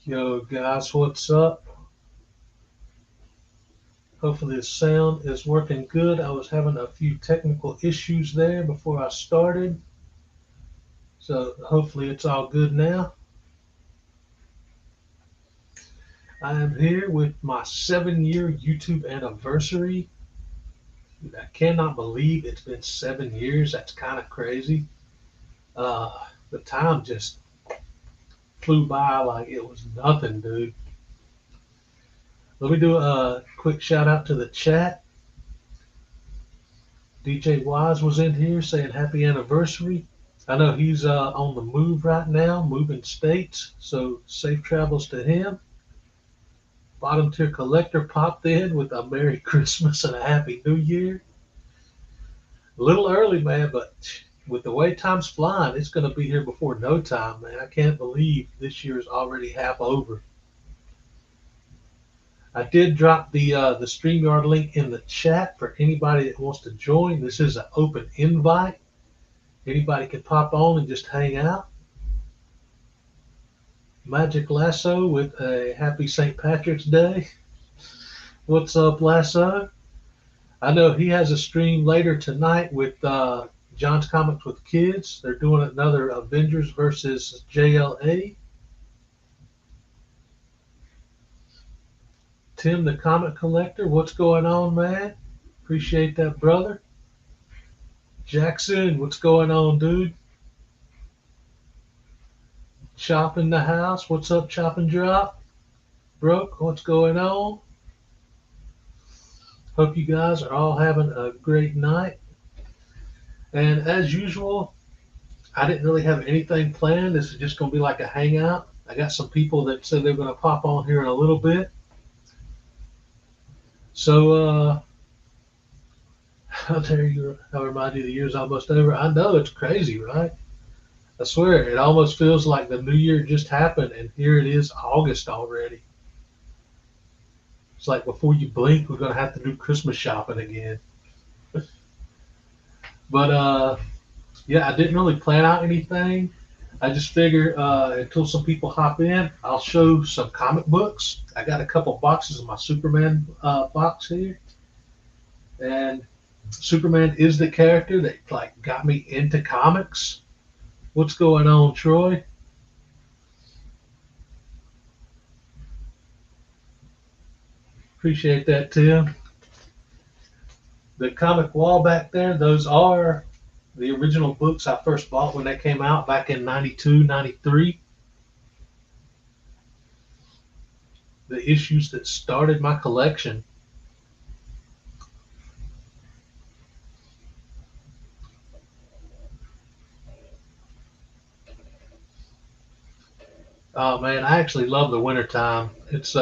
Yo, guys, what's up? Hopefully, the sound is working good. I was having a few technical issues there before I started, so hopefully, it's all good now. I am here with my 7 year YouTube anniversary. I cannot believe it's been 7 years. That's kind of crazy. The time just flew by like it was nothing, dude. Let me do a quick shout out to the chat. DJ Wise was in here saying happy anniversary. I know he's on the move right now, moving states, so safe travels to him. Bottom tier collector popped in with a Merry Christmas and a Happy New Year. A little early, man, but with the way time's flying, it's going to be here before no time, man. I can't believe this year is already half over. I did drop the StreamYard link in the chat for anybody that wants to join. This is an open invite. Anybody can pop on and just hang out. Magic Lasso with a happy St. Patrick's Day. What's up, Lasso? I know he has a stream later tonight with John's Comics with Kids. They're doing another Avengers versus JLA. Tim, the comic collector, what's going on, man? Appreciate that, brother. Jackson, what's going on, dude? Chop in the house. What's up, Chop and Drop? Broke, what's going on? Hope you guys are all having a great night. And as usual, I didn't really have anything planned. This is just going to be like a hangout. I got some people that said they're going to pop on here in a little bit. So, how dare you? How remind you the year's almost over? I know it's crazy, right? I swear, it almost feels like the new year just happened, and here it is, August already. It's like before you blink, we're gonna have to do Christmas shopping again. But yeah, I didn't really plan out anything. I just figure until some people hop in, I'll show some comic books. I got a couple boxes of my Superman box here, and Superman is the character that like got me into comics. What's going on, Troy? Appreciate that, Tim. The comic wall back there, those are the original books I first bought when they came out back in 92, 93. The issues that started my collection. Oh man, I actually love the wintertime. It's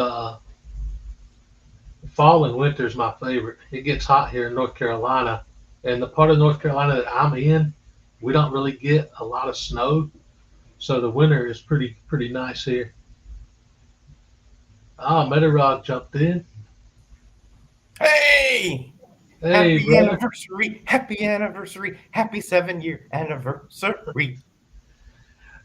fall and winter is my favorite. It gets hot here in North Carolina, and the part of North Carolina that I'm in, we don't really get a lot of snow, so the winter is pretty nice here. Ah, Metarod jumped in. Hey! Hey, Happy brother. anniversary! Happy anniversary! Happy 7 year anniversary!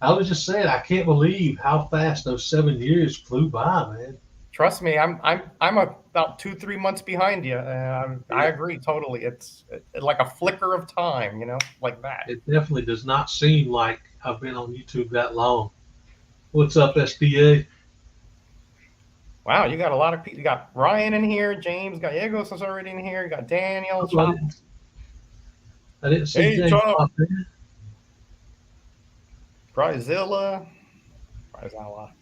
I was just saying, I can't believe how fast those 7 years flew by, man. Trust me, I'm about 2-3 months behind you. I Yeah, agree totally. It's like a flicker of time, like that. it definitely does not seem like I've been on YouTube that long. What's up, SDA? Wow, you got a lot of people. You got Ryan in here, James Gallegos is already in here. You got Daniel, Oh, Chop. I didn't see Hey, James Chop. pop in. Bryzilla. Bryzilla.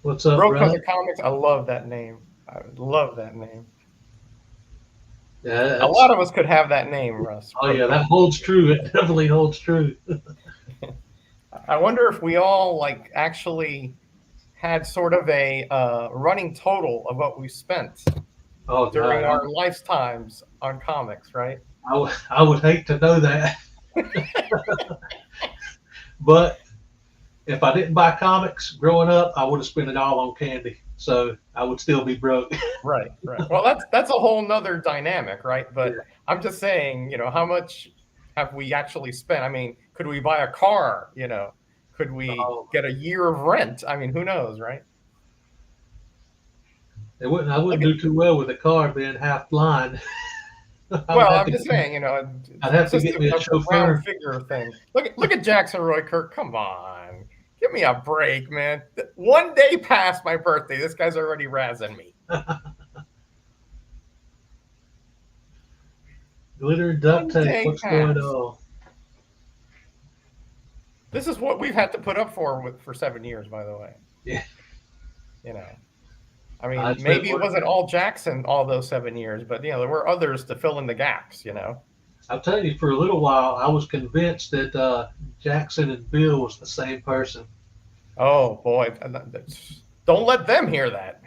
What's up, Bro bro? Color Comics. I love that name. I love that name. Yeah, A that's, lot of us could have that name, Russ. oh Bro yeah, Color. that holds true. It definitely holds true. I wonder if we all like actually had sort of a running total of what we spent Oh during God, our lifetimes on comics, right? I would hate to know that, but if I didn't buy comics growing up, I would have spent it all on candy. So I would still be broke. Right, right. Well, that's a whole nother dynamic, right? Yeah. But I'm just saying, how much have we actually spent? I mean, could we buy a car, Could we Oh, get a year of rent? I mean, who knows, right? it wouldn't. I Look wouldn't at, do too well with a car being half blind. I would well, have I'm to. just saying, I'd have it's to just get me a a round chauffeur. figure thing. Look at Jackson Roy Kirk. Come on, give me a break, man. One day past my birthday, this guy's already razzing me. Glitter and duct One tape. day What's going past. on? This is what we've had to put up for 7 years, by the way. Yeah, You know, I mean, I'd say maybe it wasn't all Jackson all those 7 years, but there were others to fill in the gaps. I'll tell you. For a little while, I was convinced that Jackson and Bill was the same person. Oh boy, don't let them hear that.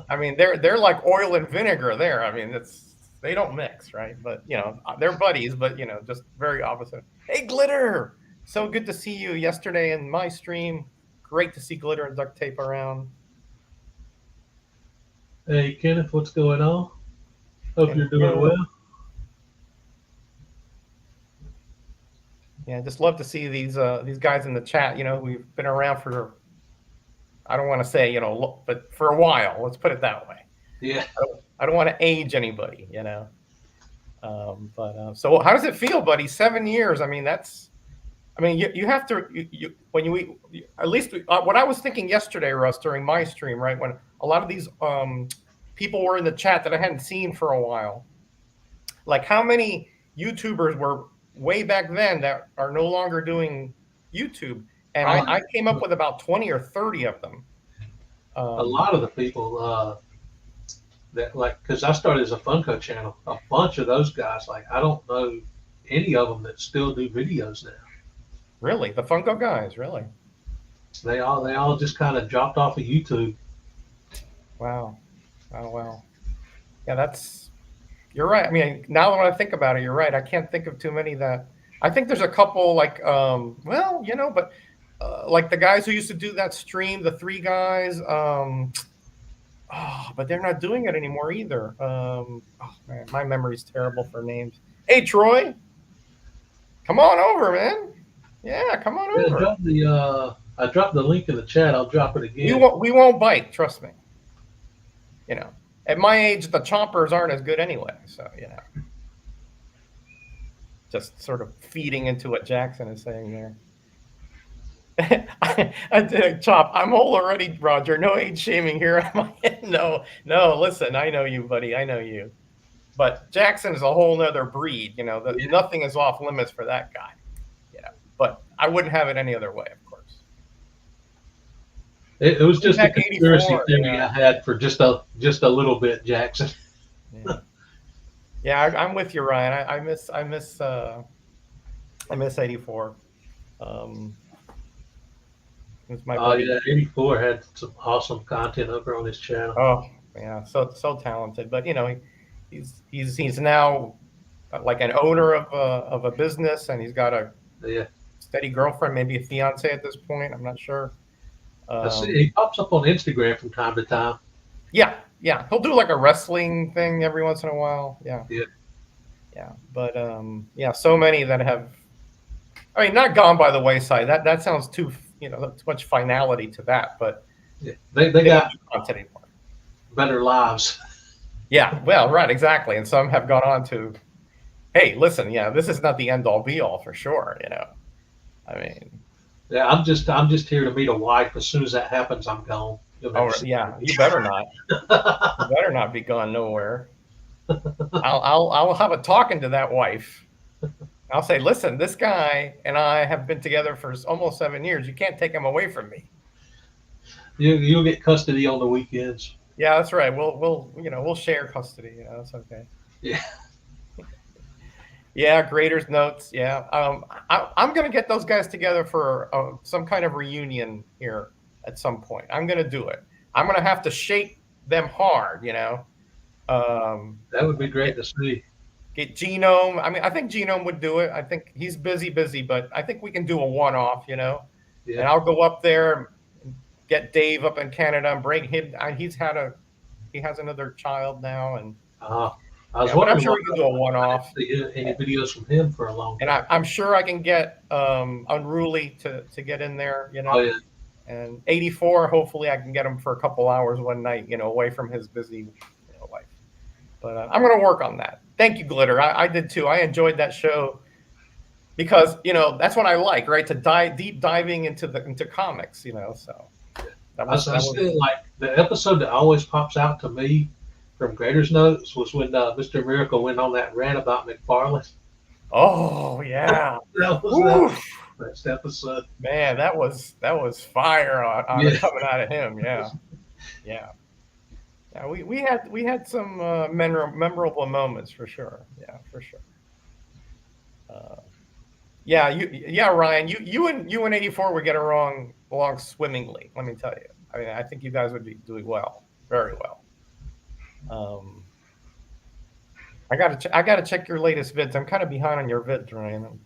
I mean, they're like oil and vinegar there. I mean, they don't mix, right? But they're buddies, but just very opposite. Hey, Glitter, so good to see you yesterday in my stream. Great to see Glitter and duct tape around. Hey, Kenneth, what's going on? Hope And you're doing well. yeah, just love to see these guys in the chat. We've been around for, I don't want to say but for a while. Let's put it that way. Yeah. I don't want to age anybody. So how does it feel, buddy? 7 years. I mean, you have to, at least what I was thinking yesterday, Russ, during my stream, right, when a lot of these people were in the chat that I hadn't seen for a while, like how many YouTubers were way back then that are no longer doing YouTube, and I came up with about 20 or 30 of them. A lot of the people that because I started as a Funko channel, a bunch of those guys, I don't know any of them that still do videos now. Really, the Funko guys, really? They all just kind of dropped off of YouTube. Wow. Oh well. Yeah, you're right. I mean, now that I think about it, you're right. I can't think of too many that. I think there's a couple but like the guys who used to do that stream, the three guys. But they're not doing it anymore either. Oh man, my memory's terrible for names. Hey, Troy, come on over, man. Yeah, come on over. I dropped the link in the chat. I'll drop it again. We won't bite. Trust me. At my age, the chompers aren't as good anyway. So just sort of feeding into what Jackson is saying there. I did Chop. I'm old already, Roger. No age shaming here. No. Listen, I know you, buddy. I know you. But Jackson is a whole nother breed. Nothing is off limits for that guy. But I wouldn't have it any other way, of course. It was just a conspiracy theory I had for just a little bit, Jackson. Yeah, I'm with you, Ryan. I miss 84. Yeah, 84 had some awesome content over on his channel. Oh yeah, so talented. But he's now like an owner of a business, and he's got a steady girlfriend, maybe a fiance at this point. I'm not sure. I see he pops up on Instagram from time to time. Yeah, he'll do like a wrestling thing every once in a while. Yeah. But so many that have, I mean, not gone by the wayside. That sounds too too much finality to that. But they got content anymore. Better lives. Yeah, well, right, exactly. And some have gone on to, hey, listen, this is not the end all be all for sure. I mean. Yeah, I'm just here to meet a wife. As soon as that happens, I'm gone. Oh yeah, you better not. You better not be gone nowhere. I'll have a talking to that wife. I'll say, listen, this guy and I have been together for almost 7 years. You can't take him away from me. You'll get custody on the weekends. Yeah, that's right. We'll share custody. That's okay. Yeah. Yeah, graders notes. Yeah, I'm gonna get those guys together for some kind of reunion here at some point. I'm gonna do it. I'm gonna have to shake them hard. That would be great to see. Get Genome. I mean, I think Genome would do it. I think he's busy, but I think we can do a one-off. Yeah. And I'll go up there, and get Dave up in Canada and bring him. He has another child now, and. I I was Yeah, but I'm wondering sure why we can do a I didn't one-off. see any videos from him for a long And time. I'm sure I can get Unruly to get in there, Oh yeah, And 84, hopefully I can get him for a couple hours one night, away from his busy life. But I'm going to work on that. Thank you, Glitter. I did too. I enjoyed that show because that's what I like, right? To deep diving into comics, So that I was said like the episode that always pops out to me from Grader's Notes was when Mr. Miracle went on that rant about McFarlane. Oh yeah. That was Oof. best episode. Man, that was fire on Yeah, it coming out of him. Yeah, yeah. Yeah, we had some memorable moments for sure. Yeah, for sure. Yeah, Ryan, you and 84 would get along swimmingly. Let me tell you. I mean, I think you guys would be doing well, very well. I gotta check your latest vids. I'm kind of behind on your vids, Ryan. I've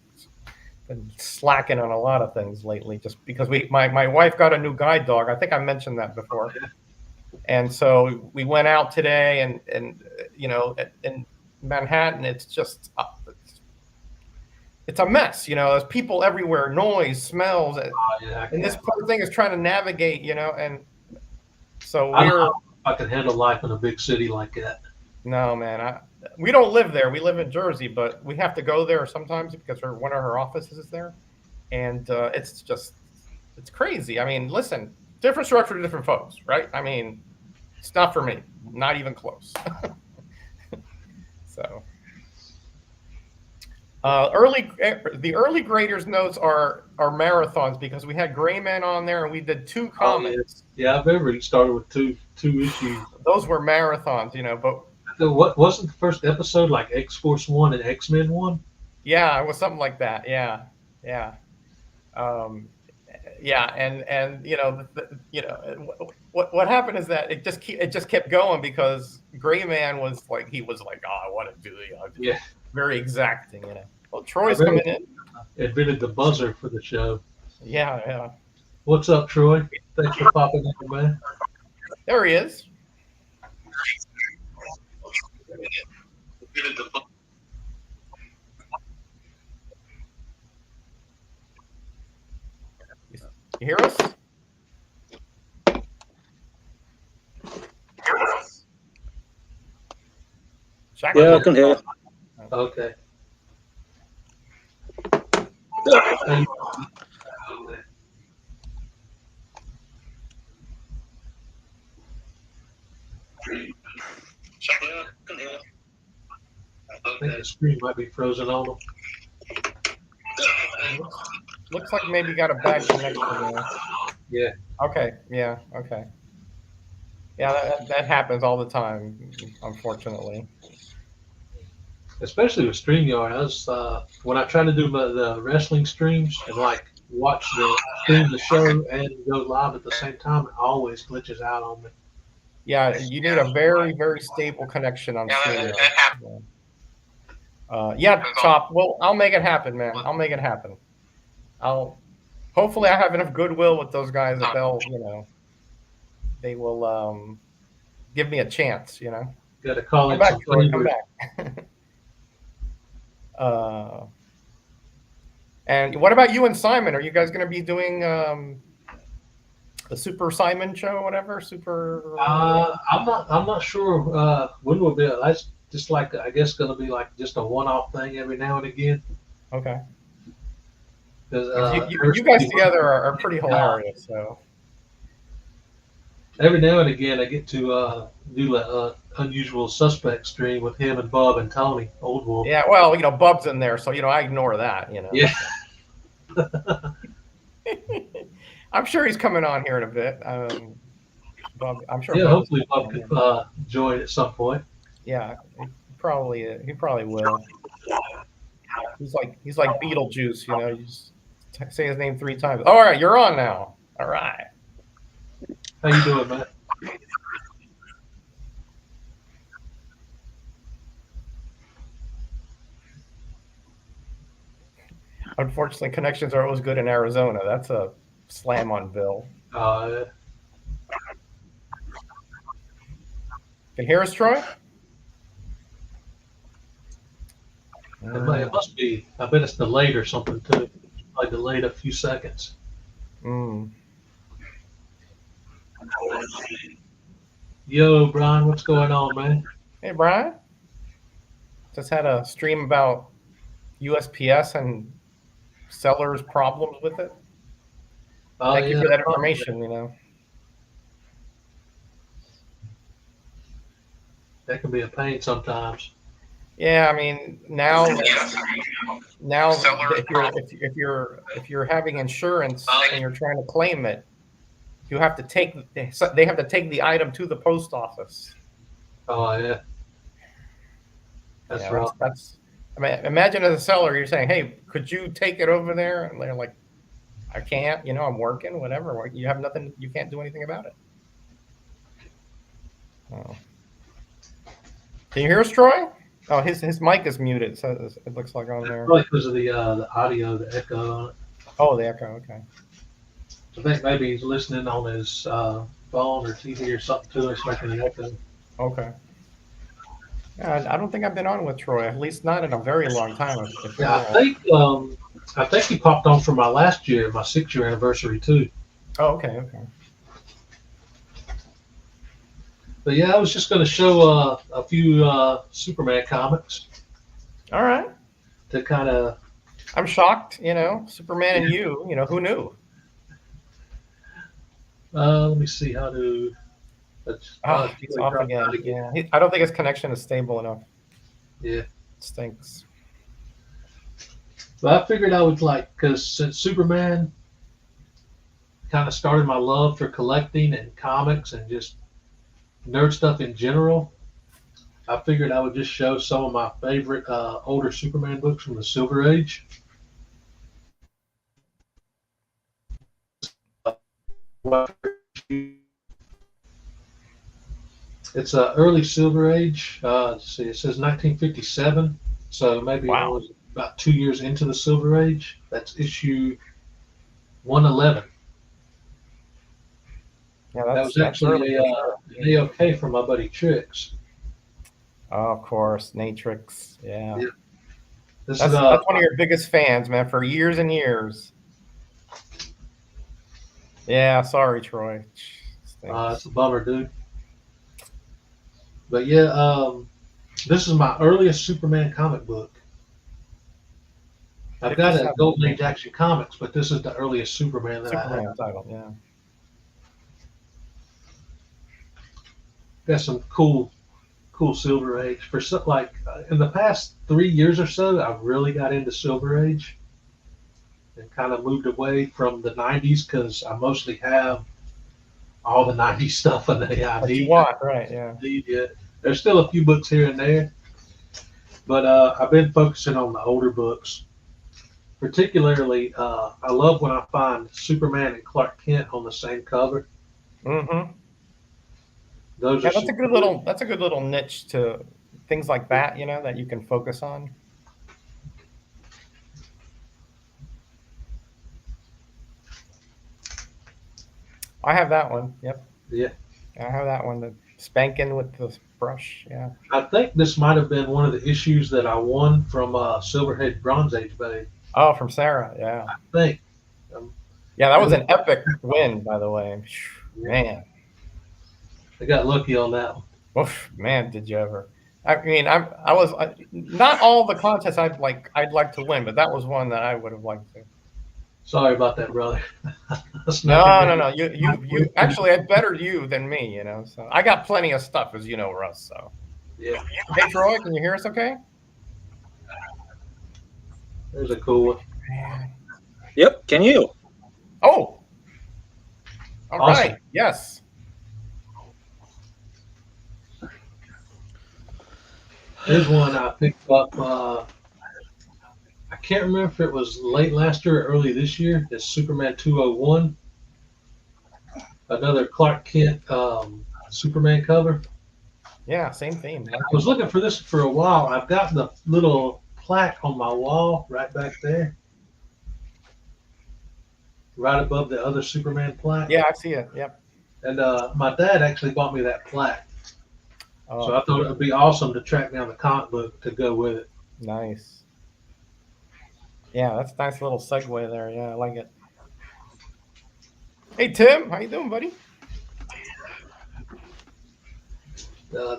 been slacking on a lot of things lately, just because my wife got a new guide dog. I think I mentioned that before. And so we went out today, and in Manhattan, it's just it's a mess. There's people everywhere, noise, smells, yeah. and this poor thing is trying to navigate. And so I don't know we're if I could handle life in a big city like that. no man. We don't live there. We live in Jersey, but we have to go there sometimes because one of her offices is there, and it's crazy. I mean, listen, different structure to different folks, right? I mean, it's not for me, not even close. So, the early graders notes are marathons because we had Gray Man on there and we did 2 comics. Yeah, I remember he started with two issues. Those were marathons, but What wasn't the first episode like X Force 1 and X Men 1? yeah, it was something like that. Yeah, yeah, yeah, and what happened is that it just kept going because Gray Man was like oh, I want to do Yeah, very exacting, Well, I Troy's remember coming in. invented the buzzer for the show. Yeah, yeah. What's up, Troy? Thanks for popping in, man. There he is. You hear us? Yeah, I can hear you. Okay. I think the screen might be frozen on them. Looks like maybe got a bad connection there. Yeah. Okay. Yeah. Okay. Yeah, that happens all the time, unfortunately. Especially with StreamYard. When I try to do the wrestling streams and like watch the show and go live at the same time, it always glitches out on me. Yeah, you need a very, very stable connection on StreamYard. Yeah, Chop. Well, I'll make it happen, man. I'll make it happen. Hopefully I have enough goodwill with those guys that they will give me a chance. Got to call Come in back, some Troy. Come favors. back. And what about you and Simon? Are you guys going to be doing the Super Simon show, or whatever? I'm not sure when we'll be. That's just like I guess going to be like just a one-off thing every now and again. Okay. Because you guys together are pretty hilarious. So every now and again I get to do an unusual suspect stream with him and Bob and Tony Old Wolf. yeah, well, Bub's in there, so I ignore that. Yeah. I'm sure he's coming on here in a bit. Bob, I'm sure. Yeah, Bob hopefully Bob could join at some point. Yeah, he probably will. He's like Beetlejuice, You just say his name 3 times. All right, you're on now. All right. How you doing, man? Unfortunately, connections are always good in Arizona. That's a slam on Bill. Uh, Can you hear us, Troy? It must be. I bet it's delayed or something too. Like delayed a few seconds. Yo, Brian, what's going on, man? Hey, Brian. Just had a stream about USPS and sellers' problems with it. Oh, Thank you yeah, for that information. That can be a pain sometimes. Yeah, I mean now if you're having insurance and you're trying to claim it, they have to take the item to the post office. Oh yeah, that's right. I mean, imagine as a seller, you're saying, "Hey, could you take it over there?" And they're like, "I can't. I'm working. Whatever. You have nothing. You can't do anything about it." Oh. Can you hear us, Troy? Oh, his mic is muted, so it looks like on there. Probably because of the audio, the echo on it. Oh, the echo. Okay. I think maybe he's listening on his phone or TV or something too. It's making an echo. Okay. Yeah, I don't think I've been on with Troy, at least not in a very long time. Yeah, I think he popped on for my last year, my 6-year anniversary too. Oh, okay. But yeah, I was just going to show a few Superman comics. All right. To kind of. I'm shocked, Superman and you, who knew? Let me see how to. He's off again. Yeah. I don't think his connection is stable enough. Yeah. It stinks. But I figured I would because since Superman kind of started my love for collecting and comics and just nerd stuff in general, I figured I would just show some of my favorite older Superman books from the Silver Age. It's early Silver Age. Let's see, it says 1957, so maybe it was about 2 years into the Silver Age. That's issue 111. Yeah, that was actually an AOK from my buddy Trix. Oh, of course, Natrix. Yeah. That's one of your biggest fans, man, for years and years. Yeah, sorry, Troy. It's a bummer, dude. But yeah, this is my earliest Superman comic book. I've got a Golden Age Action Comics, but this is the earliest Superman that I have. Title, yeah. Got some cool Silver Age. For in the past 3 years or so, I've really got into Silver Age and kind of moved away from the 90s because I mostly have all the 90s stuff in the I need. Right, yeah. Yeah. There's still a few books here and there, but I've been focusing on the older books. Particularly, I love when I find Superman and Clark Kent on the same cover. Mm-hmm. That's a good little niche to things like that, that you can focus on. I have that one. Yep. Yeah. I have that one, the spanking with the brush. Yeah. I think this might have been one of the issues that I won from Silverhead Bronze Age Babe. Oh, from Sarah. Yeah. I think. Yeah, that was an epic win, by the way. Man. I got lucky on that one. Oof, man, did you ever? I mean, I was not all the contests I'd like to win, but that was one that I would have liked to. Sorry about that, brother. No. You actually had better you than me, So I got plenty of stuff, as you know, Russ. So yeah. Hey, Troy, can you hear us? Okay. There's a cool one. Yep. Can you? Oh. All awesome. Right. Yes. Here's one I picked up. I can't remember if it was late last year or early this year. It's Superman 201. Another Clark Kent Superman cover. Yeah, same theme. I was looking for this for a while. I've got the little plaque on my wall right back there. Right above the other Superman plaque. Yeah, I see it. Yep. And my dad actually bought me that plaque. So I thought it would be awesome to track down the comic book to go with it. Nice. Yeah, that's a nice little segue there. Yeah, I like it. Hey Tim, how you doing, buddy?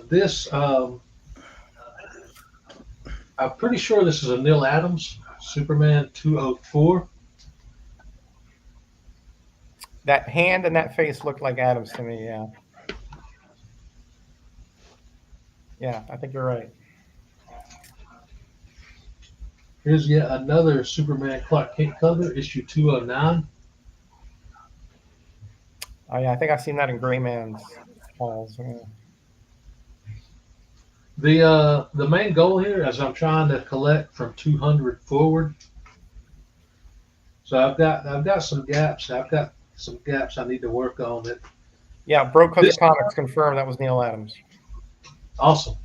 This, I'm pretty sure this is a Neil Adams Superman 204. That hand and that face looked like Adams to me. Yeah, yeah, I think you're right. Here's yet another Superman Clark Kent cover, issue 209. Oh yeah, I think I've seen that in Gray Man's halls. Yeah. The main goal here is I'm trying to collect from 200 forward. So I've got some gaps. I've got some gaps I need to work on. It Yeah, Broke Cousin Comics confirmed that was Neil Adams. awesome.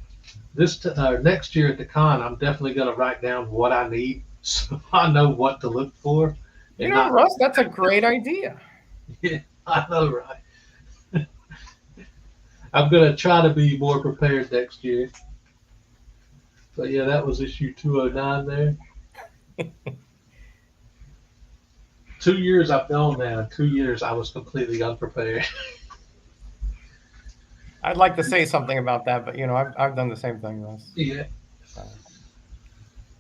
Next year at the con, I'm definitely going to write down what I need so I know what to look for. You know, Russ, that's a great idea. Yeah, I know, right? I'm going to try to be more prepared next year. But yeah, that was issue 209 there. 2 years I've gone now. 2 years I was completely unprepared. I'd like to say something about that, but you know, I've done the same thing, Russ. Yeah. So.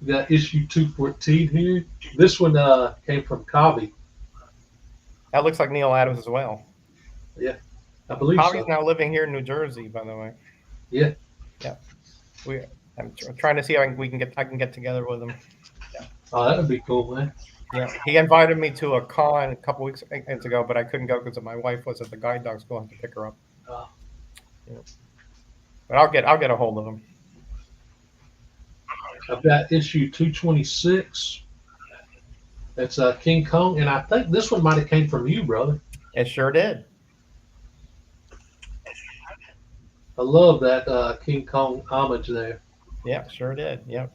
We got issue 214 here. This one came from Cobby. That looks like Neil Adams as well. Yeah, I believe Cobby's so. now living here in New Jersey, by the way. Yeah. Yeah. I'm trying to see if I can get together with him. Yeah. Oh, that would be cool, man. Yeah. He invited me to a con a couple weeks ago, but I couldn't go because my wife was at the guide dog school. I had to pick her up. Yeah. But I'll get a hold of him. I've got issue 226. It's King Kong, and I think this one might have came from you, brother. It sure did. I love that King Kong homage there. Yeah, sure did. Yep.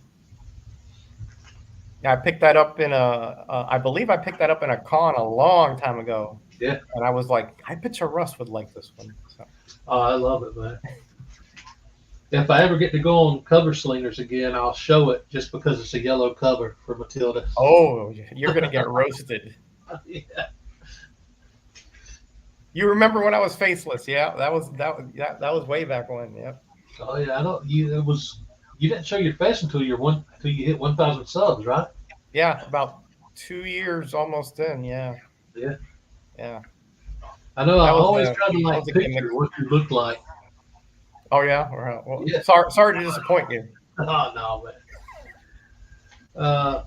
Yeah, I picked that up in I believe I picked that up in a con a long time ago. Yeah. And I was like, I bet you Russ would like this one. So. Oh, I love it, man. If I ever get to go on Cover Slingers again, I'll show it just because it's a yellow cover for Matilda. Oh, you're gonna get roasted. Yeah. You remember when I was faceless? Yeah, that was way back when. Yeah. Oh yeah, I don't. You didn't show your face until you hit 1,000 subs, right? Yeah, about 2 years almost in. Yeah. Yeah. Yeah. I know. I always try to picture what you look like. Oh yeah. Well, yeah. Sorry to disappoint you. Oh no, man.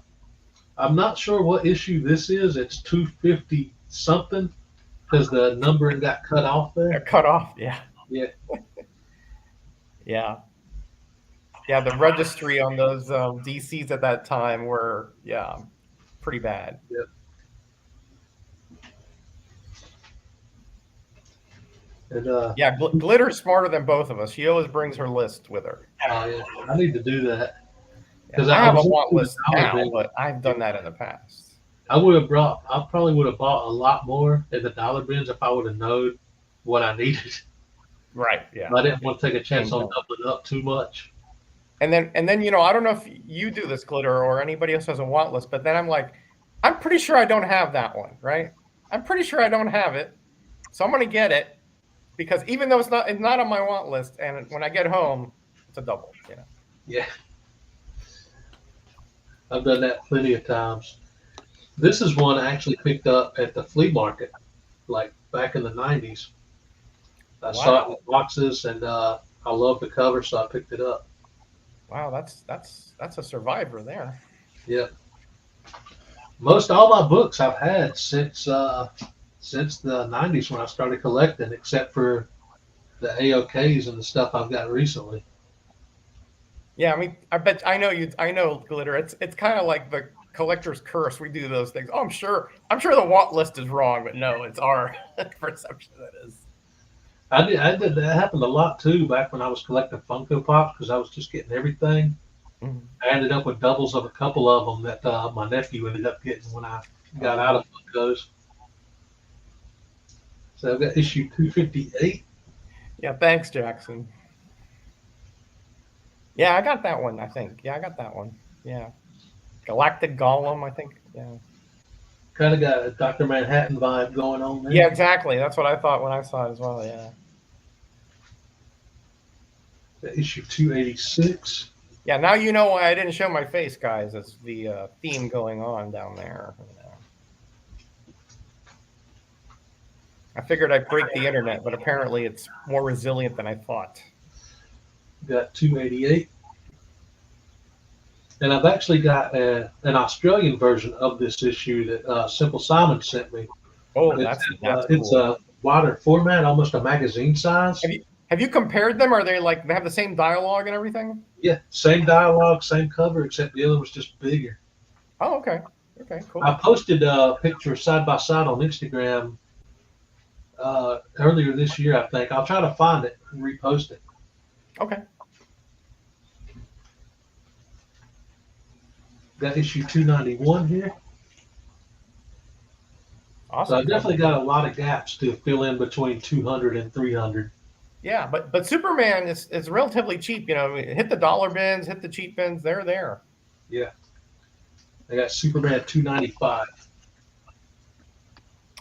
I'm not sure what issue this is. It's 250 something because the numbering got cut off there. Cut off. Yeah. Yeah. Yeah. Yeah. The registry on those DCs at that time were pretty bad. Yep. And, yeah, Glitter's smarter than both of us. She always brings her list with her. Yeah. I need to do that. Because I have a want list now, but I've done that in the past. I probably would have bought a lot more in the dollar bins if I would have known what I needed. Right. Yeah. I didn't want to take a chance on doubling up too much. And then you know, I don't know if you do this, Glitter, or anybody else has a want list, but then I'm like, I'm pretty sure I don't have that one, right? I'm pretty sure I don't have it, so I'm gonna get it because even though it's not on my want list, and when I get home, it's a double. You know. Yeah. I've done that plenty of times. This is one I actually picked up at the flea market, like back in the 90s. I saw it in boxes, and I love the cover, so I picked it up. Wow, that's a survivor there. Yeah. Most all my books I've had since the 90s when I started collecting, except for the AOKs and the stuff I've got recently. Yeah, I mean, I know, Glitter. It's kind of like the collector's curse. We do those things. Oh, I'm sure the want list is wrong, but no, it's our perception that is. I did that happened a lot too back when I was collecting Funko Pops because I was just getting everything. Mm-hmm. I ended up with doubles of a couple of them that my nephew ended up getting when I got out of Funkos. So I've got issue 258. Yeah, thanks, Jackson. Yeah, I got that one, I think. Yeah, I got that one. Yeah. Galactic Golem, I think. Yeah. Kind of got a Dr. Manhattan vibe going on there. Yeah, exactly. That's what I thought when I saw it as well. Yeah. Issue 286. Yeah. Now you know why I didn't show my face, guys. It's the theme going on down there. I figured I'd break the internet, but apparently it's more resilient than I thought. Got 288. And I've actually got an Australian version of this issue that Simple Simon sent me. Oh, that's cool. It's a wider format, almost a magazine size. Have you compared them? Are they like they have the same dialogue and everything? Yeah, same dialogue, same cover, except the other was just bigger. Oh, okay. Okay, cool. I posted a picture side by side on Instagram earlier this year, I think. I'll try to find it and repost it. Okay. Got issue 291 here. Awesome. So I've definitely got a lot of gaps to fill in between 200 and 300. Yeah, but Superman is relatively cheap. You know, hit the dollar bins, hit the cheap bins. They're there. Yeah. I got Superman 295.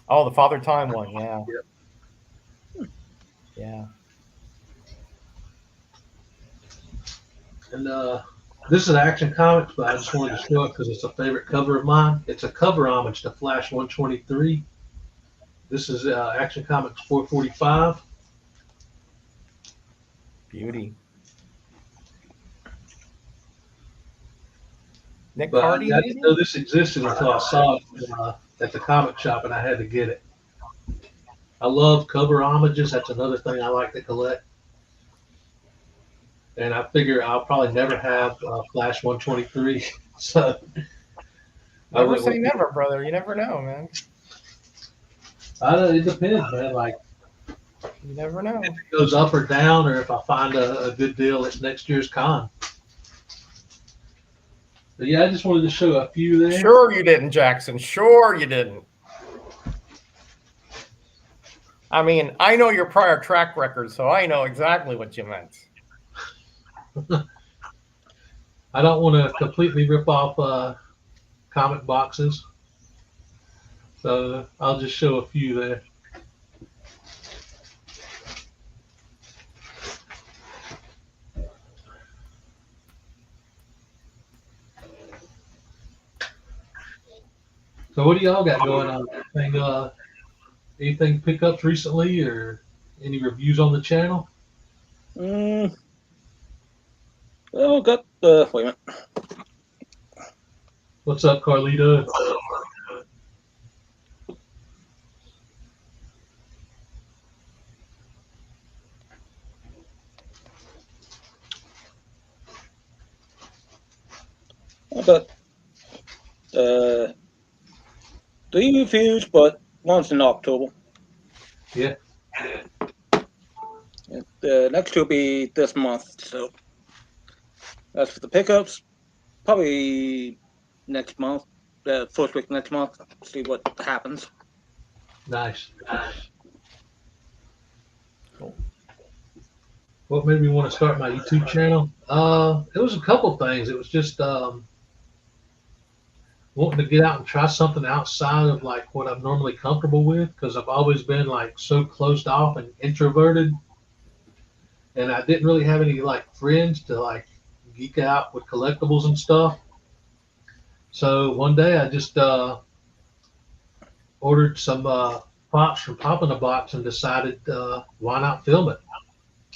Oh, the Father Time one. Yeah. Yep. Yeah. And this is Action Comics, but I just wanted to show it because it's a favorite cover of mine. It's a cover homage to Flash 123. This is Action Comics 445. Beauty. Nick But Hardy. I didn't know this existed until I saw it at the comic shop, and I had to get it. I love cover homages. That's another thing I like to collect. And I figure I'll probably never have Flash 123. So Never say never, brother. You never know, man. It depends, man. Like, you never know. if it goes up or down, or if I find a good deal at next year's con. But yeah, I just wanted to show a few there. Sure you didn't, Jackson. Sure you didn't. I mean, I know your prior track record, so I know exactly what you meant. I don't want to completely rip off comic boxes, so I'll just show a few there. So what do y'all got going on? Anything pickups recently, or any reviews on the channel? Well, got wait a minute. What's up, Carlito? I got 3 reviews, but one's in October. Yeah. The next 2 will be this month. So as for the pickups, probably next month, the first week next month. See what happens. Nice. Cool. What made me want to start my YouTube channel? It was a couple things. It was just wanting to get out and try something outside of like what I'm normally comfortable with, because I've always been like so closed off and introverted, and I didn't really have any like friends to like geek out with collectibles and stuff. So one day I just ordered some pops from Pop in a Box and decided why not film it.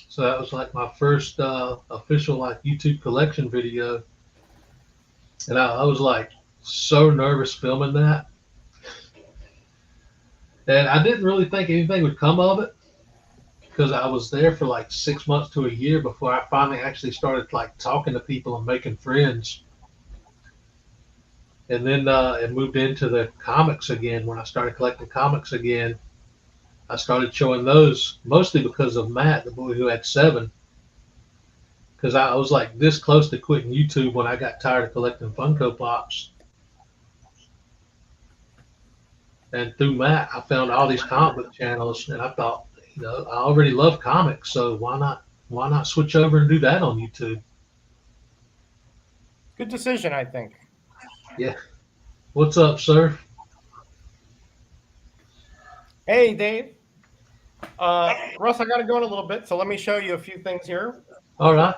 So that was like my first official like YouTube collection video, and I was like so nervous filming that, and I didn't really think anything would come of it, because I was there for like 6 months to a year before I finally actually started like talking to people and making friends. And then it moved into the comics again. When I started collecting comics again, I started showing those mostly because of Matt, the boy who had 7. Because I was like this close to quitting YouTube when I got tired of collecting Funko Pops. And through Matt, I found all these comic book channels, and I thought, I already love comics, so why not switch over and do that on YouTube? Good decision, I think. Yeah. What's up, sir? Hey, Dave. Russ, I got to go in a little bit, so let me show you a few things here. All right.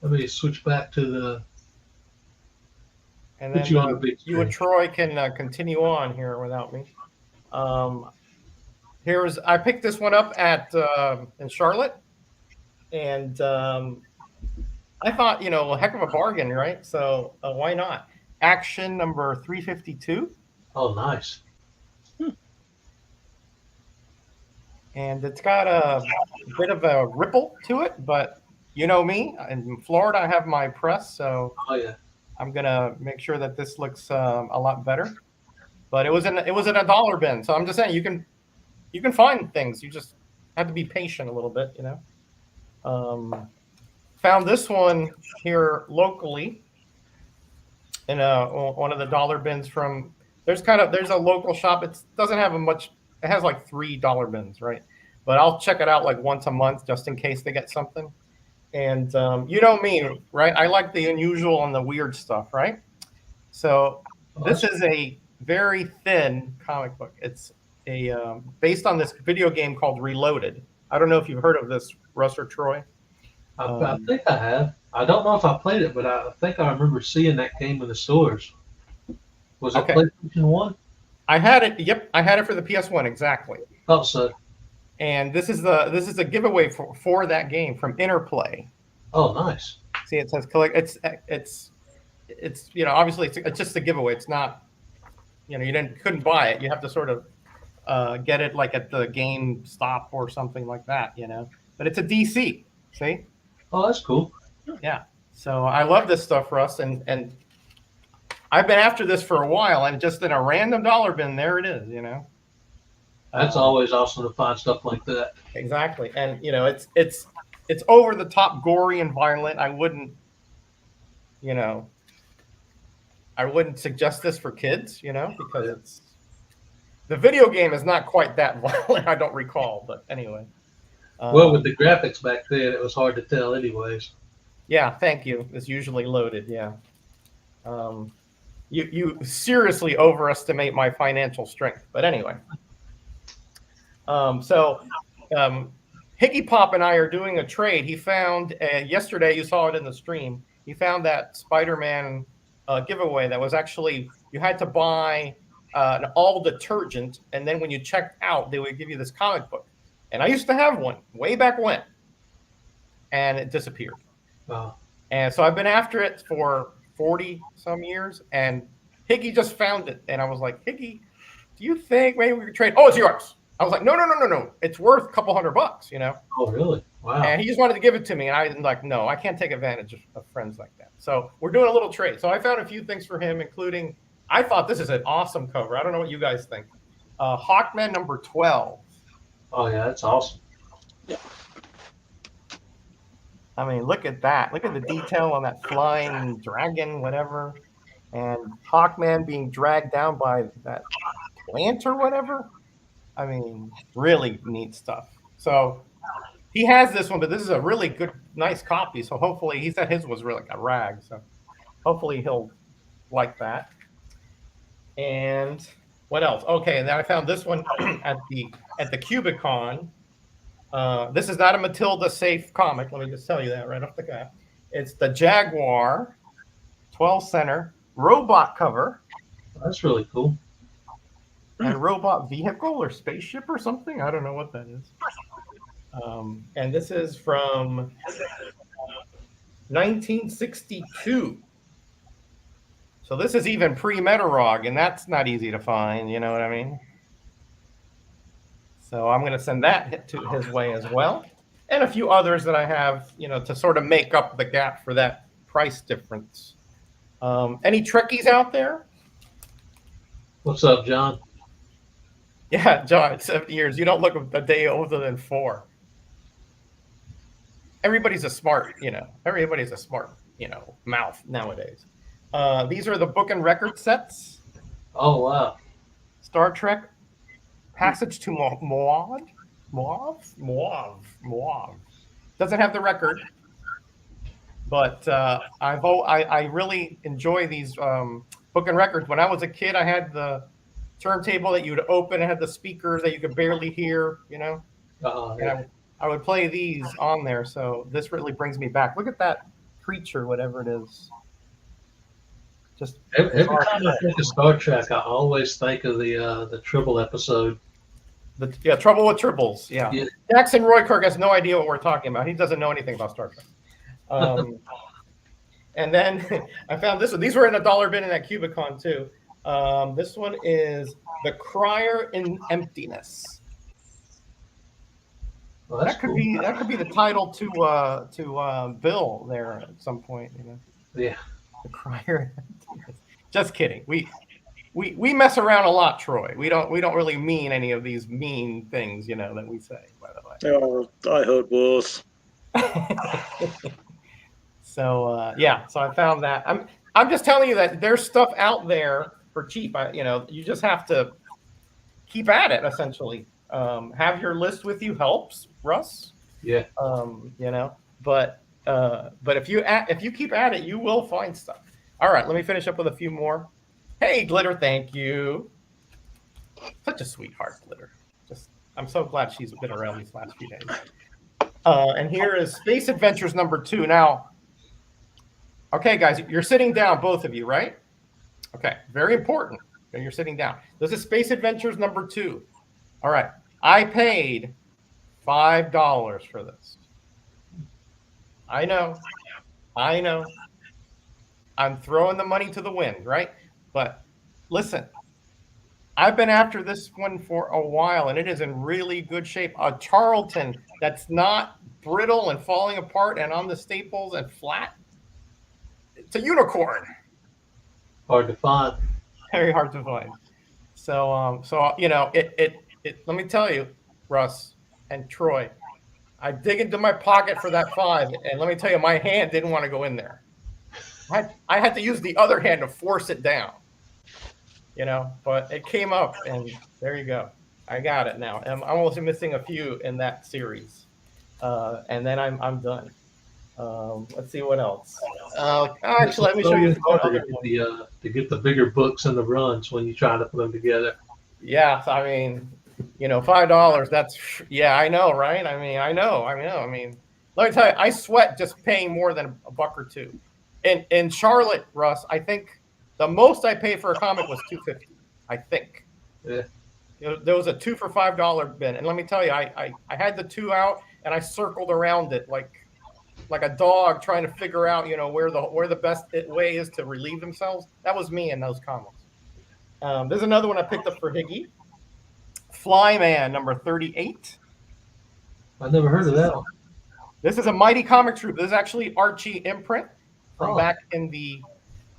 Let me switch back to the And put then you on the big you and screen. Troy can continue on here without me. Um, I picked this one up at in Charlotte, and I thought, a heck of a bargain, right? So why not? Action number 352, Oh, nice. and it's got a bit of a ripple to it, but you know me, in Florida, I have my press, so Oh yeah. I'm gonna make sure that this looks a lot better. But it was in a dollar bin, so I'm just saying you can find things. You just have to be patient a little bit, Found this one here locally in one of the dollar bins from. There's a local shop. It doesn't have a much. It has like $3 bins, right? But I'll check it out like once a month just in case they get something. And you know me, right? I like the unusual and the weird stuff, right? So Oh, this is a very thin comic book. It's a based on this video game called Reloaded. I don't know if you've heard of this, Russ or Troy. I think I have. I don't know if I played it, but I think I remember seeing that game in the stores. Was it Okay, PlayStation 1? I had it. Yep, I had it for the PS1 exactly. Thought so. And this is a giveaway for that game from Interplay. Oh, nice. See, it says collect. It's obviously it's just a giveaway. It's not you couldn't buy it. You have to sort of get it like at the Game Stop or something like that. But it's a DC. See, Oh, that's cool. yeah. So I love this stuff, Russ, and I've been after this for a while, and just in a random dollar bin, there it is. That's always awesome to find stuff like that. Exactly, and it's over the top, gory and violent. I wouldn't suggest this for kids, because the video game is not quite that violent. I don't recall, but anyway. Well, with the graphics back then, it was hard to tell, anyways. Yeah, thank you. It's usually loaded. Yeah. You seriously overestimate my financial strength, but anyway. So Higgy Pop and I are doing a trade. He found yesterday. You saw it in the stream. He found that Spider-Man giveaway that was actually you had to buy an all detergent, and then when you checked out, they would give you this comic book. And I used to have one way back when, and it disappeared. And so I've been after it for 40 some years, and Higgy just found it, and I was like, Higgy, do you think maybe we could trade? Oh, it's yours. I was like, no. It's worth a couple $100, Oh, really? Wow. And he just wanted to give it to me, and I was like, no, I can't take advantage of friends like that. So we're doing a little trade. So I found a few things for him, including I thought this is an awesome cover. I don't know what you guys think. Hawkman number 12. Oh, yeah, that's awesome. Yeah. I mean, look at that. Look at the detail on that flying dragon, whatever. And Hawkman being dragged down by that plant or whatever. I mean, really neat stuff. So he has this one, but this is a really good, nice copy. So hopefully, he said his was really like a rag. So hopefully he'll like that. And what else? Okay, and then I found this one at the Cubicon. This is not a Matilda safe comic. Let me just tell you that right off the bat. It's the Jaguar 12 center robot cover. That's really cool. And robot vehicle or spaceship or something. I don't know what that is. And this is from 1962. So this is even pre-Metarog, and that's not easy to find. You know what I mean? So I'm going to send that to his way as well. And a few others that I have, to sort of make up the gap for that price difference. Any Trekkies out there? What's up, John? Yeah, John, 7 years. You don't look a day older than 4. Everybody's a smart mouth nowadays. These are the book and record sets. Oh, wow. Star Trek, Passage to Moav. Doesn't have the record, but I really enjoy these Booking records. When I was a kid, I had the turntable that you would open and had the speakers that you could barely hear, you know. And I would play these on there. So this really brings me back. Look at that creature, whatever it is. Just every time I think of Star Trek, I always think of the Tribble episode. Trouble with Tribbles. Yeah. Yeah. Jackson Roykirk has no idea what we're talking about. He doesn't know anything about Star Trek. And then I found this one. These were in a dollar bin in that Cubicon too. This one is The Crier in Emptiness. Well, that could be the title to Bill there at some point, you know. Yeah. The Crier in Emptiness. Just kidding. We mess around a lot, Troy. We don't really mean any of these mean things, you know, that we say, by the way. Oh, I heard worse. So so I found that. I'm just telling you that there's stuff out there for cheap. You know, you just have to keep at it. Essentially, have your list with you helps, Russ. Yeah. You know, but if you keep at it, you will find stuff. All right, let me finish up with a few more. Hey, Glitter, thank you. Such a sweetheart, Glitter. I'm so glad she's been around these last few days. And here is Space Adventures #2. Now, okay, guys, you're sitting down, both of you, right? Okay, very important. Okay, you're sitting down. This is Space Adventures #2. All right, I paid $5 for this. I know. I'm throwing the money to the wind, right? But listen, I've been after this one for a while, and it is in really good shape. A Charlton that's not brittle and falling apart and on the staples and flat. It's a unicorn. Hard to find. Very hard to find. So you know, it. Let me tell you, Russ and Troy, I dig into my pocket for that $5, and let me tell you, my hand didn't want to go in there. I had to use the other hand to force it down. You know, but it came up, and there you go. I got it now. I'm only missing a few in that series, and then I'm done. Let's see what else. Actually, let me show you to get the bigger books and the runs when you try to put them together. Yeah, I mean, you know, $5. That's I know, right? I know. I mean, let me tell you, I sweat just paying more than $1 or $2. In Charlotte, Russ, I think the most I paid for a comic was $2.50. I think. Yeah. You know, there was a 2 for $5 bin, and let me tell you, I had the 2 out and I circled around it like a dog trying to figure out, you know, where the best way is to relieve themselves. That was me in those comics. There's another one I picked up for Higgy. Flyman #38. I never heard of that one. This is a Mighty Comic Troupe. This is actually Archie imprint from back in the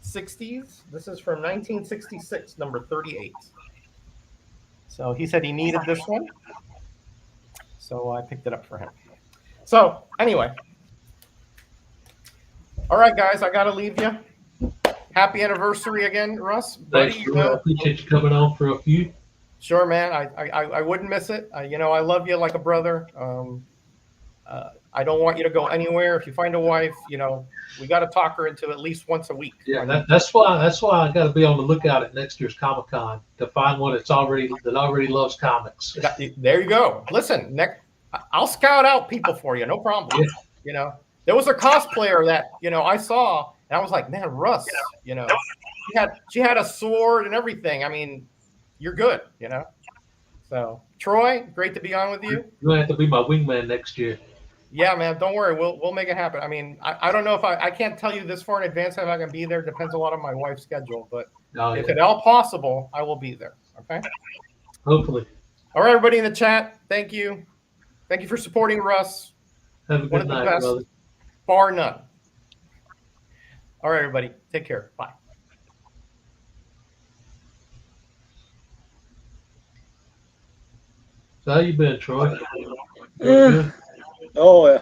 60s. This is from 1966, #38. So he said he needed this one. So I picked it up for him. So anyway. All right, guys, I got to leave you. Happy anniversary again, Russ. Thanks, buddy, I appreciate you coming on for a few. Sure, man. I wouldn't miss it. You know, I love you like a brother. I don't want you to go anywhere. If you find a wife, you know, we got to talk her into at least once a week. Yeah, that's why I got to be on the lookout at next year's Comic-Con to find one that already loves comics. There you go. Listen, I'll scout out people for you. No problem. Yeah. You know, there was a cosplayer that, you know, I saw, and I was like, man, Russ, you know, she had a sword and everything. I mean, you're good, you know. So, Troy, great to be on with you. You're gonna have to be my wingman next year. Yeah, man, don't worry. We'll make it happen. I mean, I don't know if I can't tell you this far in advance if I can be there. Depends a lot on my wife's schedule, but if at all possible, I will be there. Okay. Hopefully. All right, everybody in the chat. Thank you. Thank you for supporting Russ. Have a good night, brother. Bar none. All right, everybody. Take care. Bye. So how you been, Troy? Yeah. Oh, yeah.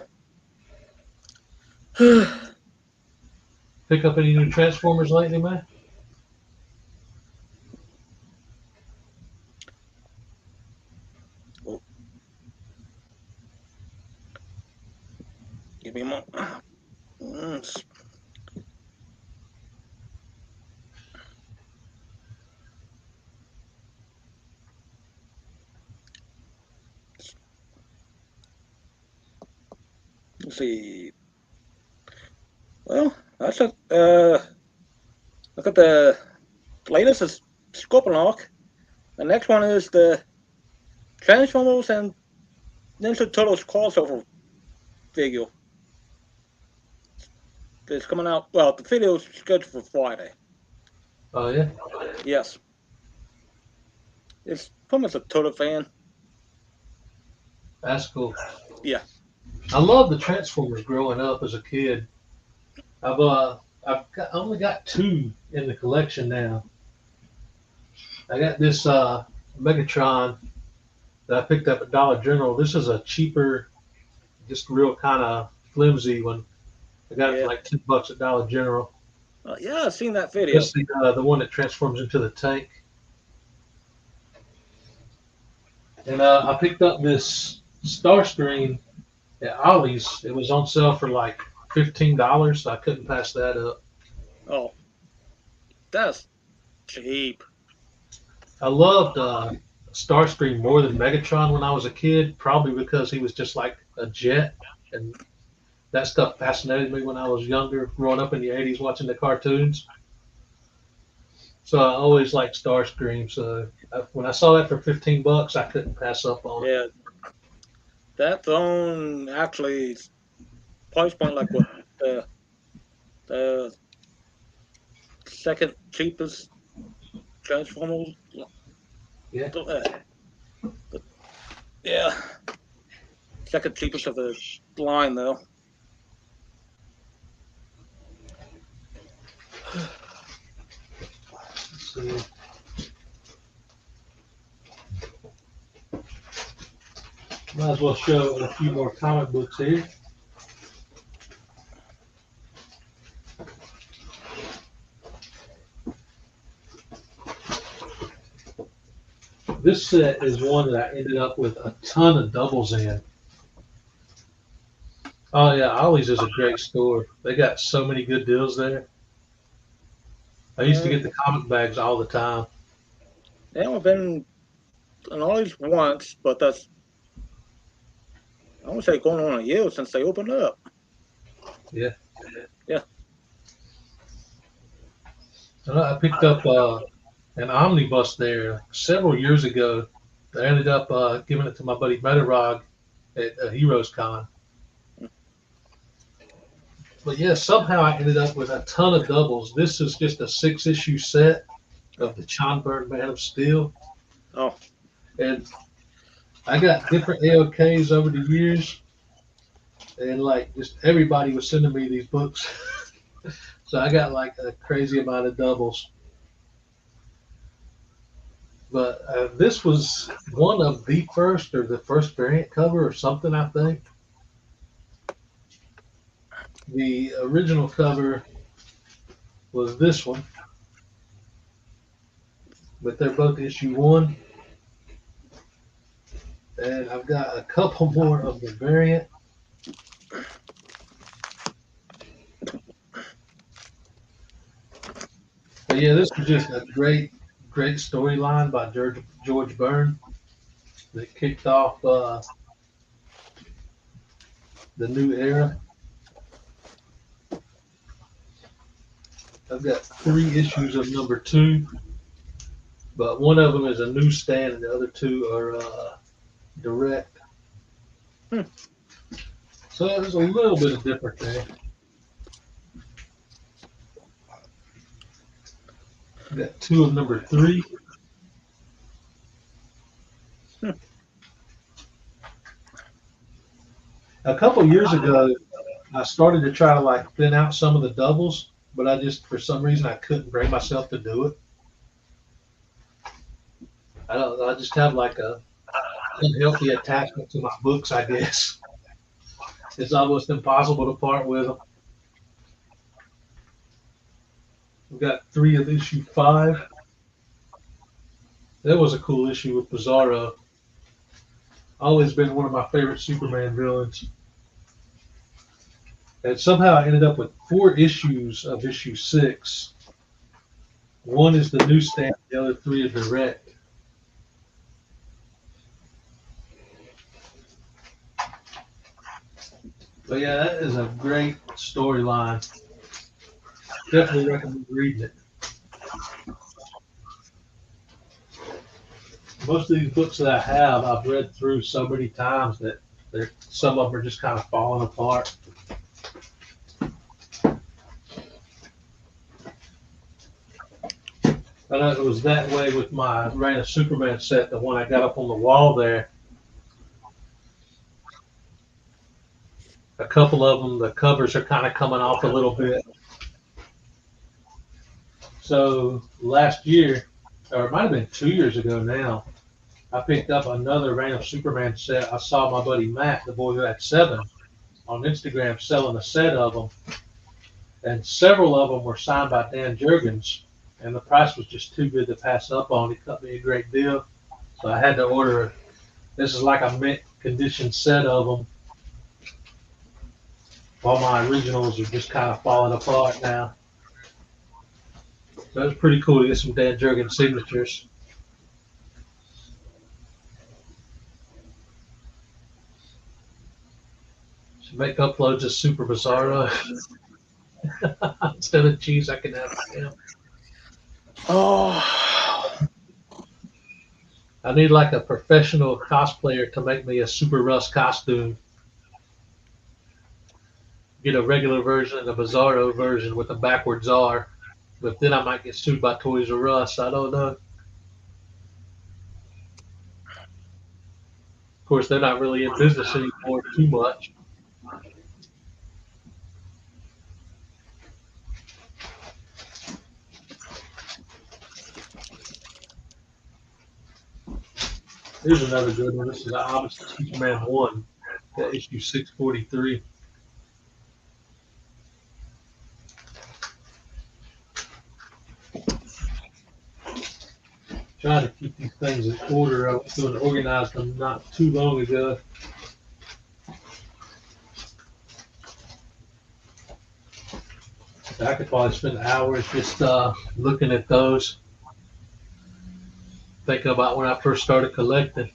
Pick up any new Transformers lately, man? Give me more. Let's see. Well, that's it. Look at the latest is Scorponok. The next one is the Transformers and Ninja Turtles crossover figure. It's coming out. Well, the video is scheduled for Friday. Oh yeah, Yes. It's pretty much a Turtle fan. that's cool. Yeah. I love the Transformers growing up as a kid. Only got two in the collection now. I got this Megatron that I picked up at Dollar General. This is a cheaper, just real kind of flimsy one. I got it Yeah. for like $10 at Dollar General. Yeah, I've seen that video. That's the one that transforms into the tank. And I picked up this Starscream at Ollie's. It was on sale for like $15. So I couldn't pass that up. Oh, that's cheap. I loved Starscream more than Megatron when I was a kid, probably because he was just like a jet, and that stuff fascinated me when I was younger, growing up in the '80s, watching the cartoons. So I always liked Starscream. So when I saw that for $15, I couldn't pass up on it. Yeah, that's on actually price point like what the second cheapest Transformers. Yeah. Yeah, second cheapest of the line though. Let's see. Might as well show a few more comic books here. This set is one that I ended up with a ton of doubles in. Oh yeah, Ollie's is a great store. They got so many good deals there. I used to get the comic bags all the time. They haven't been in all these once, but that's I would say going on a year since they opened up. Yeah. Yeah. And I picked up an omnibus there several years ago. I ended up giving it to my buddy Metarog at Heroes Con. But yeah, somehow I ended up with a ton of doubles. This is just a 6-issue set of the Chonbird Man of Steel. Oh. And I got different AOKs over the years. And like just everybody was sending me these books. So I got like a crazy amount of doubles. But this was one of the first or the first variant cover or something, I think. The original cover was this one, but they're both issue 1. And I've got a couple more of the variant. But yeah, this was just a great storyline by George Byrne that kicked off the new era. I've got 3 issues of number 2, but one of them is a newsstand and the other 2 are direct. So there's a little bit of difference there. I've got 2 of number 3. A couple years ago, I started to try to like thin out some of the doubles, but I just, for some reason, I couldn't bring myself to do it. I just have like a unhealthy attachment to my books, I guess. It's almost impossible to part with them. We've got 3 of issue 5. That was a cool issue with Bizarro. Always been one of my favorite Superman villains. And somehow I ended up with 4 issues of issue 6. One is the newsstand, the other 3 are direct. But yeah, that is a great storyline. Definitely recommend reading it. Most of these books that I have, I've read through so many times that some of them are just kind of falling apart. I know it was that way with my Reign of Superman set, the one I got up on the wall there. A couple of them, the covers are kind of coming off a little bit. So last year, or it might have been 2 years ago now, I picked up another Reign of Superman set. I saw my buddy Matt, the boy who had 7, on Instagram selling a set of them, and several of them were signed by Dan Jurgens, and the price was just too good to pass up on. He cut me a great deal, so I had to order. This is like a mint condition set of them. All my originals are just kind of falling apart now. So it's pretty cool to get some Dan Jurgens signatures. Should make uploads of Super Bizarro. Instead of cheese, I can have him. Oh, I need like a professional cosplayer to make me a Super Russ costume. Get a regular version and a Bizarro version with a backwards R. But then I might get sued by Toys R Us. I don't know. Of course, they're not really in business anymore too much. Here's another good one. This is the Homage to Superman 1, issue 643. Trying to keep these things in order. I was going to organize them not too long ago. I could probably spend hours just looking at those, thinking about when I first started collecting.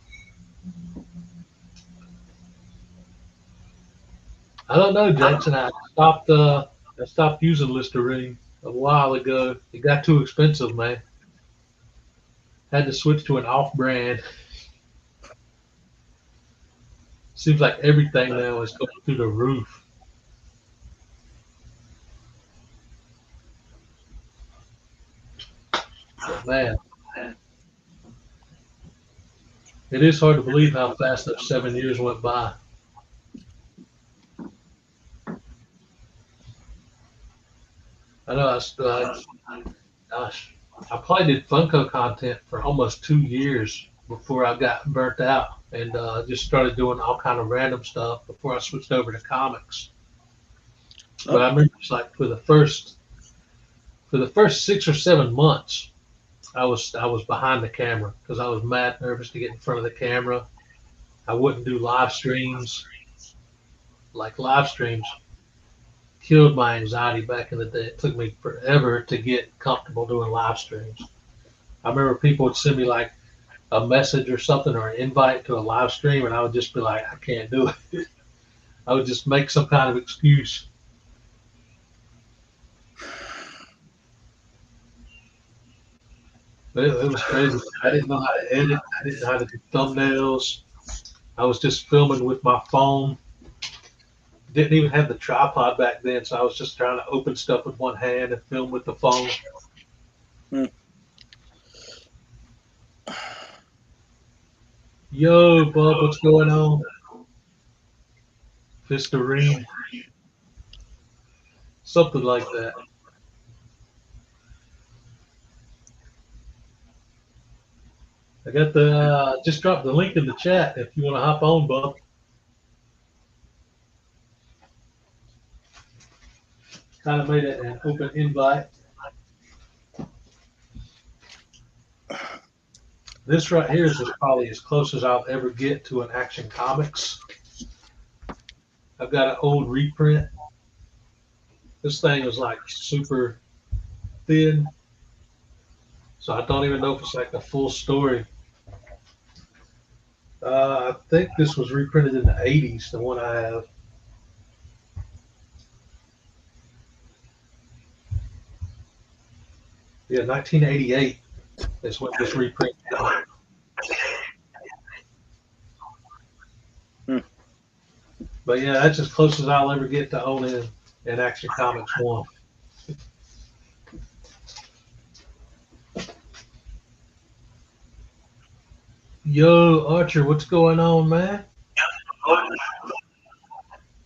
I don't know, Jackson. I stopped using Listerine a while ago. It got too expensive, man. Had to switch to an off-brand. Seems like everything now is going through the roof. But man, it is hard to believe how fast those 7 years went by. I know gosh, I probably did Funko content for almost 2 years before I got burnt out and just started doing all kind of random stuff before I switched over to comics. But I remember it's like for the first 6 or 7 months, I was behind the camera because I was mad nervous to get in front of the camera. I wouldn't do live streams. Like live streams killed my anxiety back in the day. It took me forever to get comfortable doing live streams. I remember people would send me like a message or something or an invite to a live stream, and I would just be like, I can't do it. I would just make some kind of excuse. But it was crazy. I didn't know how to edit. I didn't know how to do thumbnails. I was just filming with my phone. Didn't even have the tripod back then, so I was just trying to open stuff with one hand and film with the phone. Yo, Bub, what's going on? Fistarine. Something like that. I got just dropped the link in the chat if you want to hop on, Bub. Kind of made it an open invite. This right here is probably as close as I'll ever get to an Action Comics. I've got an old reprint. This thing was like super thin, so I don't even know if it's like the full story. I think this was reprinted in the 80s, the one I have. Yeah, 1988 is when this reprint came out. But yeah, that's as close as I'll ever get to owning an Action Comics 1. Yo, Archer, what's going on, man?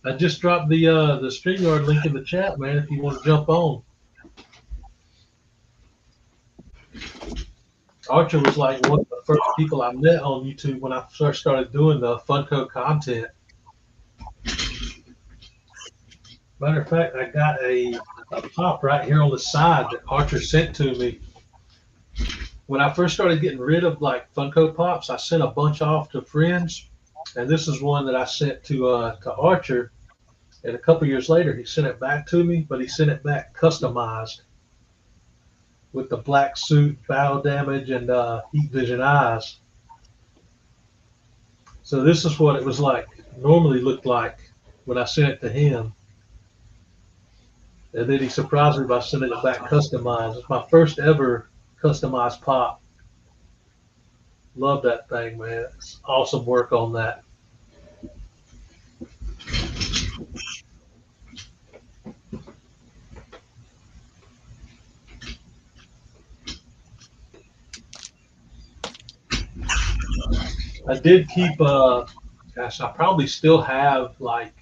I just dropped the StreamYard link in the chat, man, if you want to jump on. Archer was like one of the first people I met on YouTube when I first started doing the Funko content. Matter of fact, I got a pop right here on the side that Archer sent to me. When I first started getting rid of like Funko Pops, I sent a bunch off to friends, and this is one that I sent to Archer. And a couple years later, he sent it back to me, but he sent it back customized with the black suit, battle damage, and heat vision eyes. So this is what it was like, normally looked like when I sent it to him. And then he surprised me by sending it back customized. It's my first ever customized pop. Love that thing, man. It's awesome work on that. I did keep, gosh, I probably still have like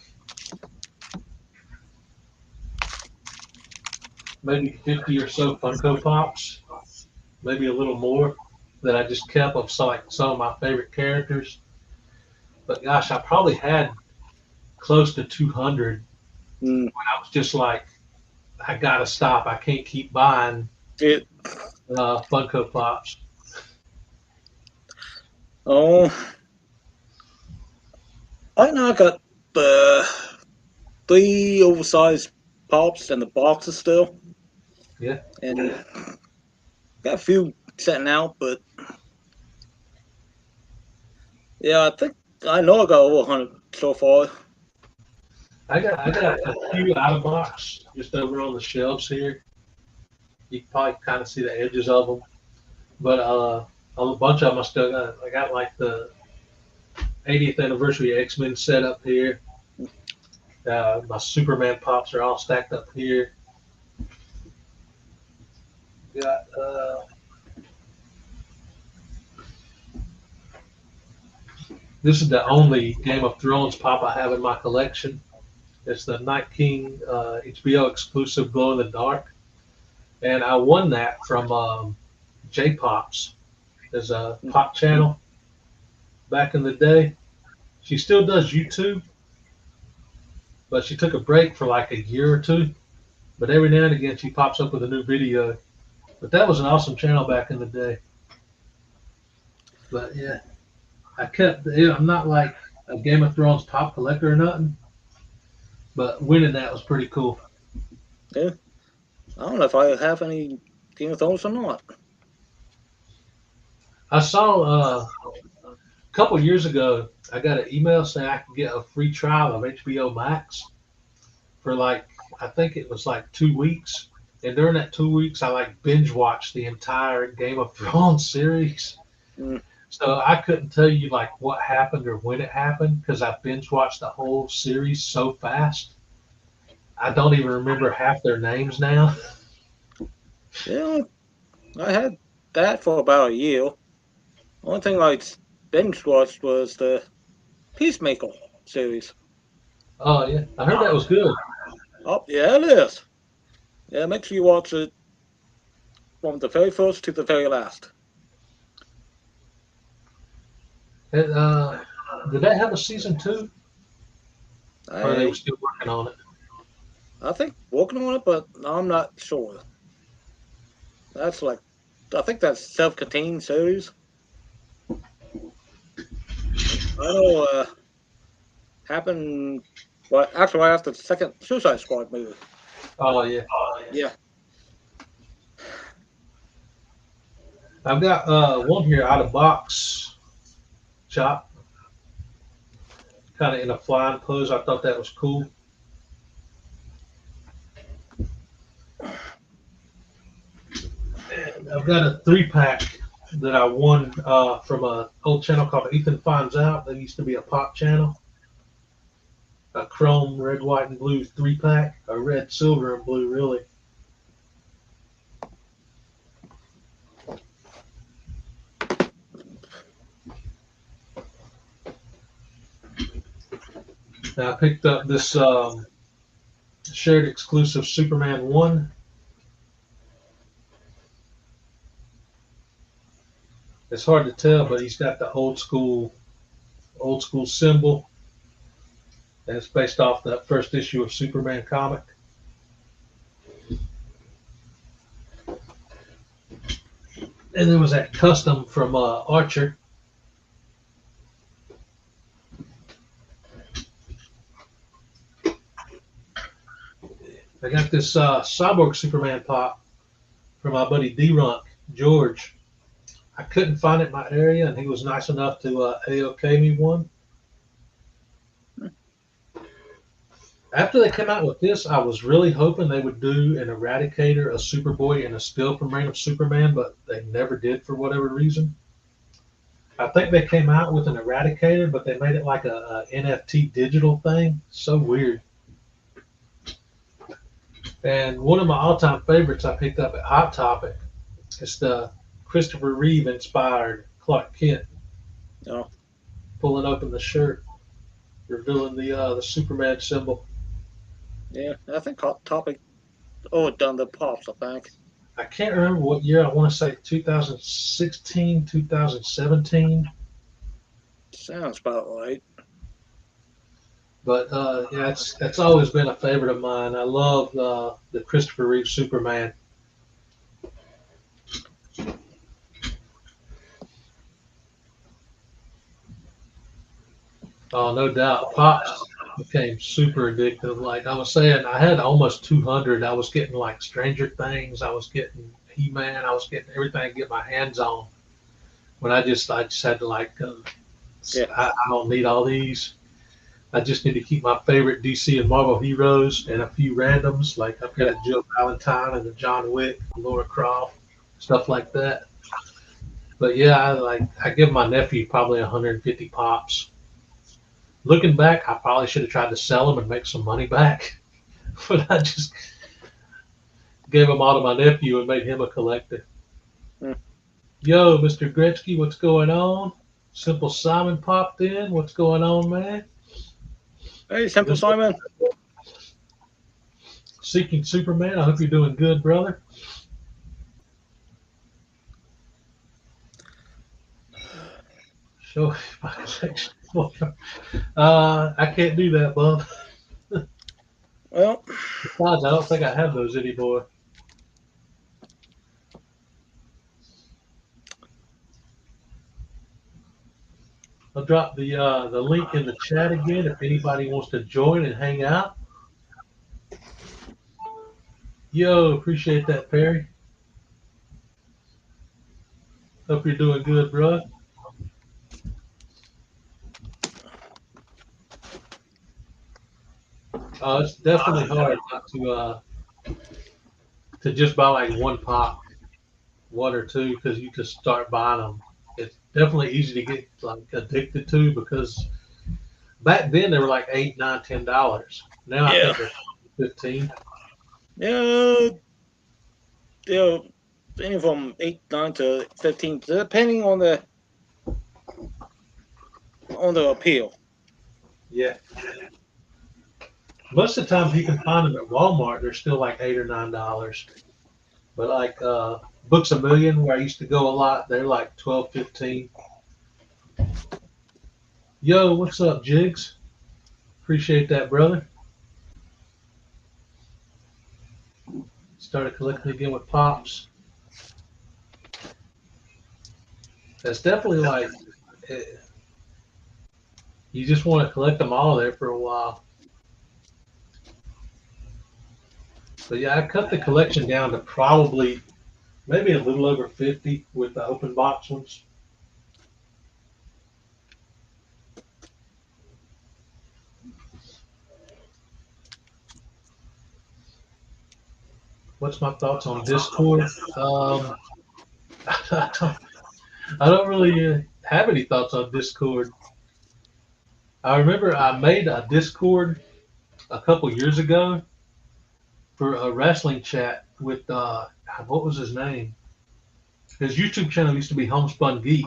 maybe 50 or so Funko Pops, maybe a little more, that I just kept of some of my favorite characters. But gosh, I probably had close to 200 when I was just like, I gotta stop. I can't keep buying Funko Pops. Oh, right now I got the 3 oversized pops and the boxes still. Yeah. And got a few sitting out, but yeah, I know I got over 100 so far. I got a few out of box just over on the shelves here. You can probably kind of see the edges of them, but a bunch of them I still got. I got like the 80th anniversary X-Men set up here. My Superman pops are all stacked up here. Got this is the only Game of Thrones pop I have in my collection. It's the Night King HBO exclusive Glow in the Dark, and I won that from J Pops. There's a pop channel back in the day. She still does YouTube, but she took a break for like a year or two. But every now and again, she pops up with a new video. But that was an awesome channel back in the day. But yeah, I'm not like a Game of Thrones pop collector or nothing, but winning that was pretty cool. Yeah. I don't know if I have any Game of Thrones or not. I saw a couple years ago, I got an email saying I could get a free trial of HBO Max for like, I think it was like 2 weeks. And during that 2 weeks, I like binge watched the entire Game of Thrones series. So I couldn't tell you like what happened or when it happened because I binge watched the whole series so fast. I don't even remember half their names now. Yeah, I had that for about a year. Only thing I binge watched was the Peacemaker series. Oh yeah, I heard that was good. Oh yeah, it is. Yeah, make sure you watch it from the very first to the very last. Did that have a season 2? Or are they still working on it? I think working on it, but I'm not sure. That's like, I think that's self-contained series. I know happened actually right after the second Suicide Squad movie. Oh yeah. Yeah. I've got one here out of box, Chop. Kind of in a flying pose. I thought that was cool. I've got a 3-pack that I won from a old channel called Ethan Finds Out. That used to be a pop channel. A chrome red, white, and blue 3-pack. A red, silver, and blue, really. Now I picked up this shared exclusive Superman 1. It's hard to tell, but he's got the old school symbol. And it's based off that first issue of Superman comic. And there was that custom from Archer. I got this Cyborg Superman pop from my buddy D-Runk, George. I couldn't find it in my area, and he was nice enough to AOK me one. After they came out with this, I was really hoping they would do an Eradicator, a Superboy, and a Still from Reign of Superman, but they never did for whatever reason. I think they came out with an Eradicator, but they made it like a NFT digital thing. So weird. And one of my all-time favorites I picked up at Hot Topic is the Christopher Reeve inspired Clark Kent. Oh. Pulling open the shirt, revealing the Superman symbol. Yeah, I think Hot Topic done the pops, I think. I can't remember what year. I want to say 2016, 2017. Sounds about right. But yeah, it's always been a favorite of mine. I love the Christopher Reeve Superman. Oh, no doubt. Pops became super addictive. Like I was saying, I had almost 200. I was getting like Stranger Things. I was getting He-Man. I was getting everything I could get my hands on. When I just had to like, I don't need all these. I just need to keep my favorite DC and Marvel heroes and a few randoms. Like I've got a Jill Valentine and a John Wick, Laura Croft, stuff like that. But yeah, I give my nephew probably 150 pops. Looking back, I probably should have tried to sell them and make some money back, but I just gave them all to my nephew and made him a collector. Yo, Mr. Gretzky, what's going on? Simple Simon popped in. What's going on, man? Hey, Simple Simon. Seeking Superman, I hope you're doing good, brother. Show my collection. I can't do that, bub. Well, Besides, I don't think I have those anymore. I'll drop the link in the chat again if anybody wants to join and hang out. Yo, appreciate that, Perry. Hope you're doing good, bro. It's definitely hard not to just buy like one pop, one or two, because you just start buying them. It's definitely easy to get like addicted to because back then they were like $8, $9, $10. Now I think they're 15. yeah, they're anything from 8, 9 to 15, depending on the appeal. Yeah. Most of the time you can find them at Walmart. They're still like $8 or $9. But like Books A Million, where I used to go a lot, they're like 12, 15. Yo, what's up, Jigs? Appreciate that, brother. Started collecting again with pops. That's definitely like you just want to collect them all there for a while. But yeah, I cut the collection down to probably maybe a little over 50 with the open box ones. What's my thoughts on Discord? I don't really have any thoughts on Discord. I remember I made a Discord a couple years ago for a wrestling chat with what was his name? His YouTube channel used to be Homespun Geek,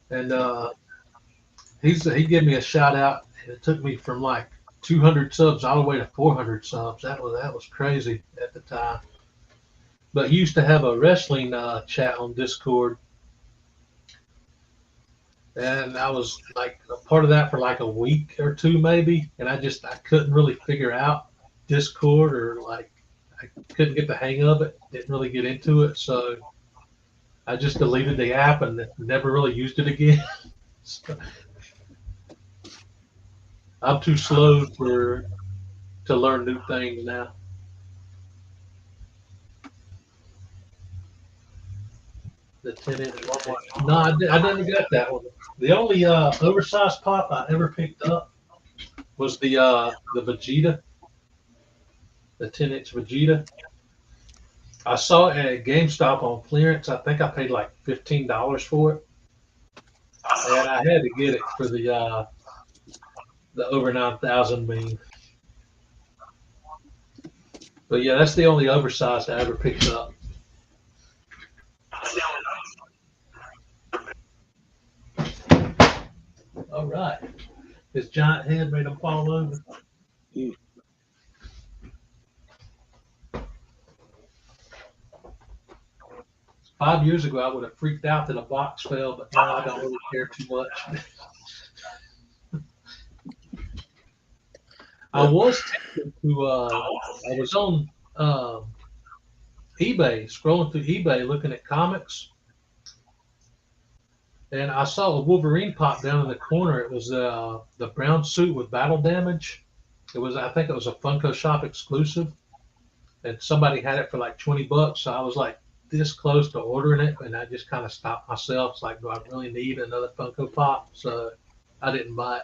and he gave me a shout out, and it took me from like 200 subs all the way to 400 subs. That was crazy at the time. But he used to have a wrestling chat on Discord, and I was like a part of that for like a week or two maybe, and I couldn't really figure out Discord, or like I couldn't get the hang of it. Didn't really get into it, so I just deleted the app and never really used it again. So I'm too slow to learn new things now. The 10-inch. No, I didn't get that one. The only oversized pop I ever picked up was the Vegeta, the 10-inch Vegeta. I saw it at GameStop on clearance. I think I paid like $15 for it, and I had to get it for the over 9,000 meme. But yeah, that's the only oversized I ever picked up. All right, his giant head made him fall over. 5 years ago, I would have freaked out that a box fell, but now I don't really care too much. I was tempted to. I was on eBay, scrolling through eBay, looking at comics, and I saw a Wolverine pop down in the corner. It was the brown suit with battle damage. I think it was a Funko Shop exclusive, and somebody had it for like $20. So I was like this close to ordering it, and I just kind of stopped myself. It's like, do I really need another Funko Pop? So I didn't buy it.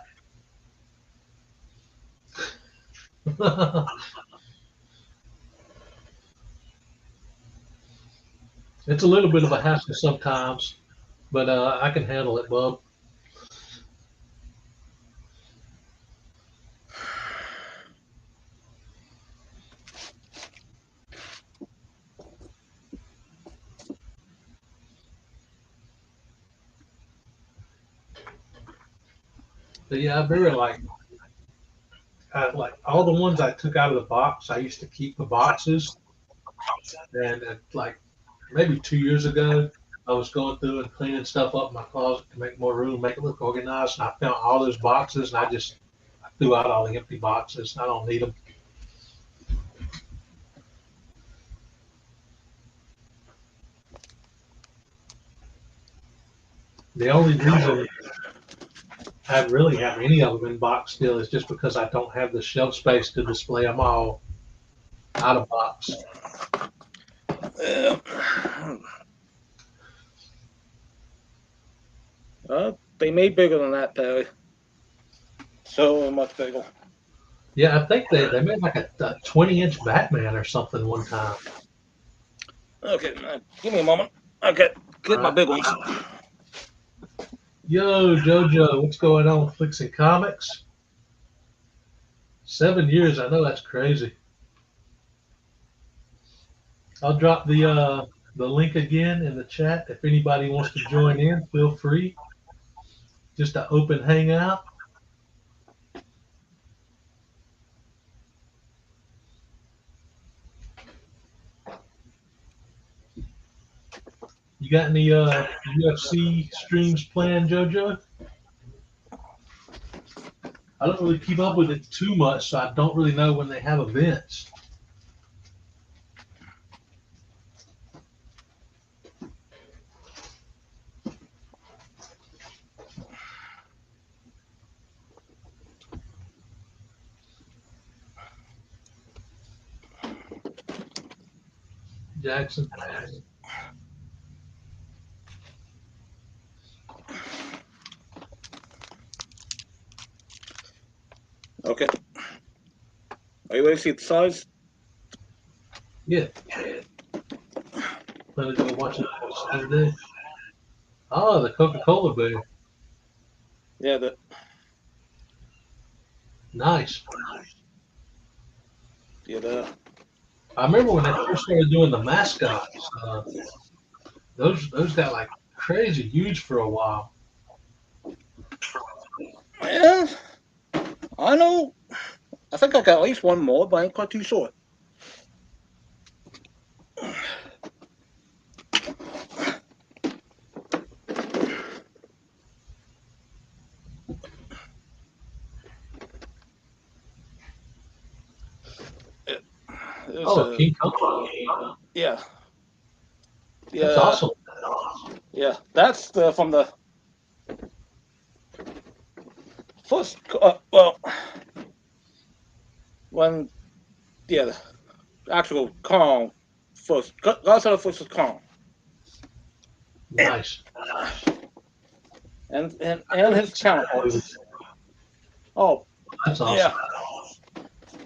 It's a little bit of a hassle sometimes, but I can handle it, bub. But yeah, I very like all the ones I took out of the box. I used to keep the boxes, and like maybe 2 years ago, I was going through and cleaning stuff up in my closet to make more room, make it look organized, and I found all those boxes, and I threw out all the empty boxes. I don't need them. The only reason I really have any of them in box still is just because I don't have the shelf space to display them all out of box. They made bigger than that, Perry. So much bigger. Yeah, I think they made like a 20-inch Batman or something one time. Okay, give me a moment. Okay, get my big ones. Yo, JoJo, what's going on? Flicks and Comics? 7 years, I know that's crazy. I'll drop the link again in the chat. If anybody wants to join in, feel free. Just an open hangout. You got any UFC streams planned, JoJo? I don't really keep up with it too much, so I don't really know when they have events. Jackson. Okay. Are you ready to see the size? Yeah. Planning to go watch it on Saturday. Oh, the Coca-Cola bear. Yeah, Nice. the I remember when they first started doing the mascots. Those got like crazy huge for a while. yeah. I know. I think I got at least one more, but I ain't quite too sure. Oh, King Kong. Yeah, That's yeah, awesome. yeah. That's from the first. Well, when the actual Kong first, Godzilla versus Kong, Nice. and his counterparts. Oh, That's awesome.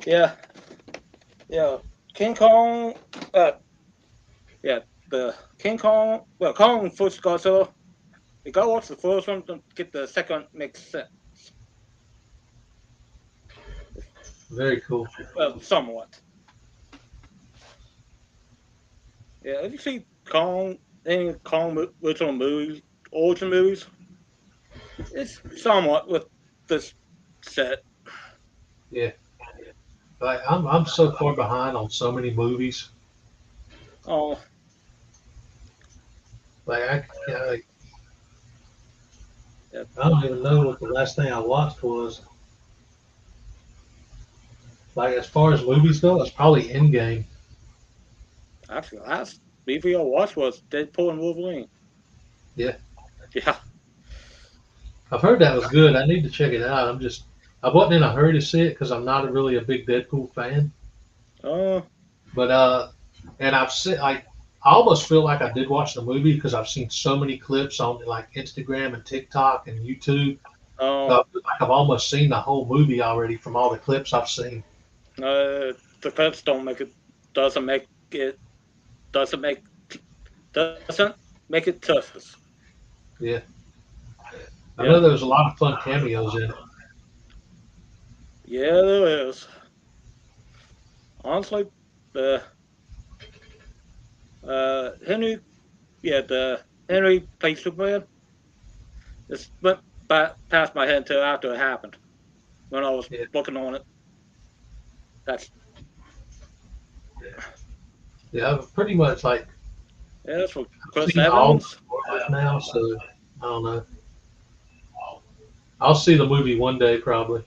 yeah, yeah. King Kong. Yeah, the King Kong. Well, Kong versus Godzilla. You gotta watch the first one to get the second make sense. Very cool. Well, somewhat. Yeah, if you see any Kong original movies, origin movies, it's somewhat with this set. Yeah. Like I'm so far behind on so many movies. Oh, Like yeah, I don't even know what the last thing I watched was. Like as far as movies go, it's probably Endgame. actually, last movie I watched was Deadpool and Wolverine. Yeah. Yeah. I've heard that was good. I need to check it out. I wasn't in a hurry to see it because I'm not really a big Deadpool fan. Oh, But and I've seen I almost feel like I did watch the movie because I've seen so many clips on like Instagram and TikTok and YouTube. oh, So like I've almost seen the whole movie already from all the clips I've seen. the clips don't make it. Doesn't make it. Doesn't make. Doesn't make it toughest. Yeah, I Yeah. know there's a lot of fun cameos in it. Yeah, there is. Honestly, the Henry, yeah, the Henry plays Superman. This went past my head until after it happened when I was Yeah, looking on it. That's yeah, I've pretty much like yeah, that's for I've Chris seen all the Evans. spoilers now, so I don't know. I'll see the movie one day probably.